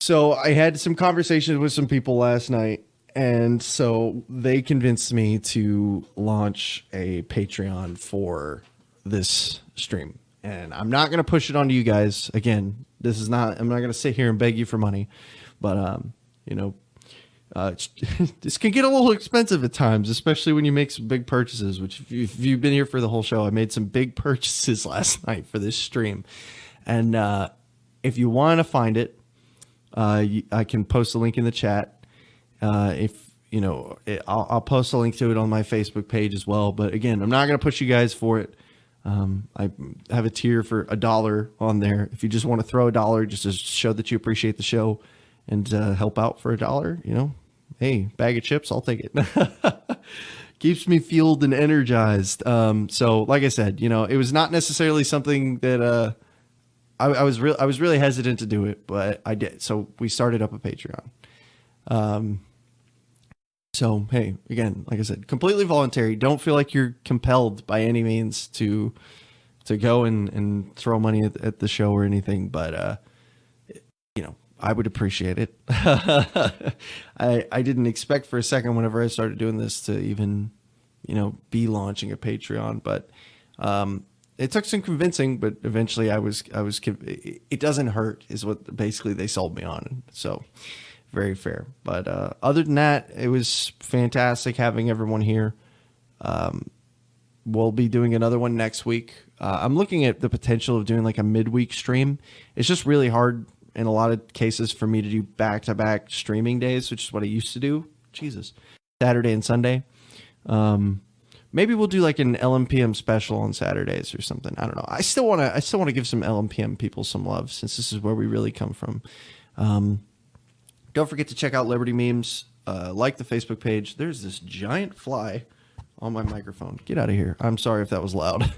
so I had some conversations with some people last night, and so they convinced me to launch a Patreon for this stream. And I'm not going to push it onto you guys. Again, This is not, I'm not going to sit here and beg you for money, but, this can get a little expensive at times, especially when you make some big purchases, which if you've been here for the whole show, I made some big purchases last night for this stream. And if you want to find it, I can post a link in the chat. I'll post a link to it on my Facebook page as well. But again, I'm not going to push you guys for it. I have a tier for $1 on there. If you just want to throw $1 just to show that you appreciate the show and help out for $1, hey, bag of chips, I'll take it. Keeps me fueled and energized. So like I said, it was not necessarily something that I was really hesitant to do it, but I did. So we started up a Patreon. So, hey, again, like I said, completely voluntary. Don't feel like you're compelled by any means to go and throw money at the show or anything. But, I would appreciate it. I didn't expect for a second whenever I started doing this to even, be launching a Patreon. But it took some convincing, but eventually it doesn't hurt is what basically they sold me on. So very fair. But other than that, it was fantastic having everyone here. We'll be doing another one next week. I'm looking at the potential of doing like a midweek stream. It's just really hard in a lot of cases for me to do back-to-back streaming days, which is what I used to do. Jesus. Saturday and Sunday. Maybe we'll do like an LMPM special on Saturdays or something. I don't know. I still want to give some LMPM people some love since this is where we really come from. Don't forget to check out Liberty Memes. Like the Facebook page. There's this giant fly on my microphone. Get out of here. I'm sorry if that was loud.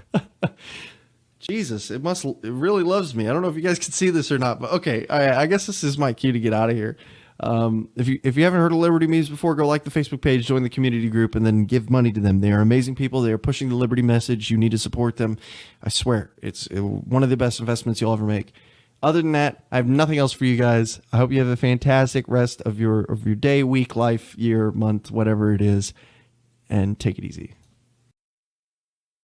Jesus, it really loves me. I don't know if you guys can see this or not, but okay. I guess this is my cue to get out of here. If you haven't heard of Liberty Memes before, go like the Facebook page, join the community group, and then give money to them. They are amazing people. They are pushing the Liberty message. You need to support them. I swear, it's one of the best investments you'll ever make. Other than that, I have nothing else for you guys. I hope you have a fantastic rest of your day, week, life, year, month, whatever it is, and take it easy.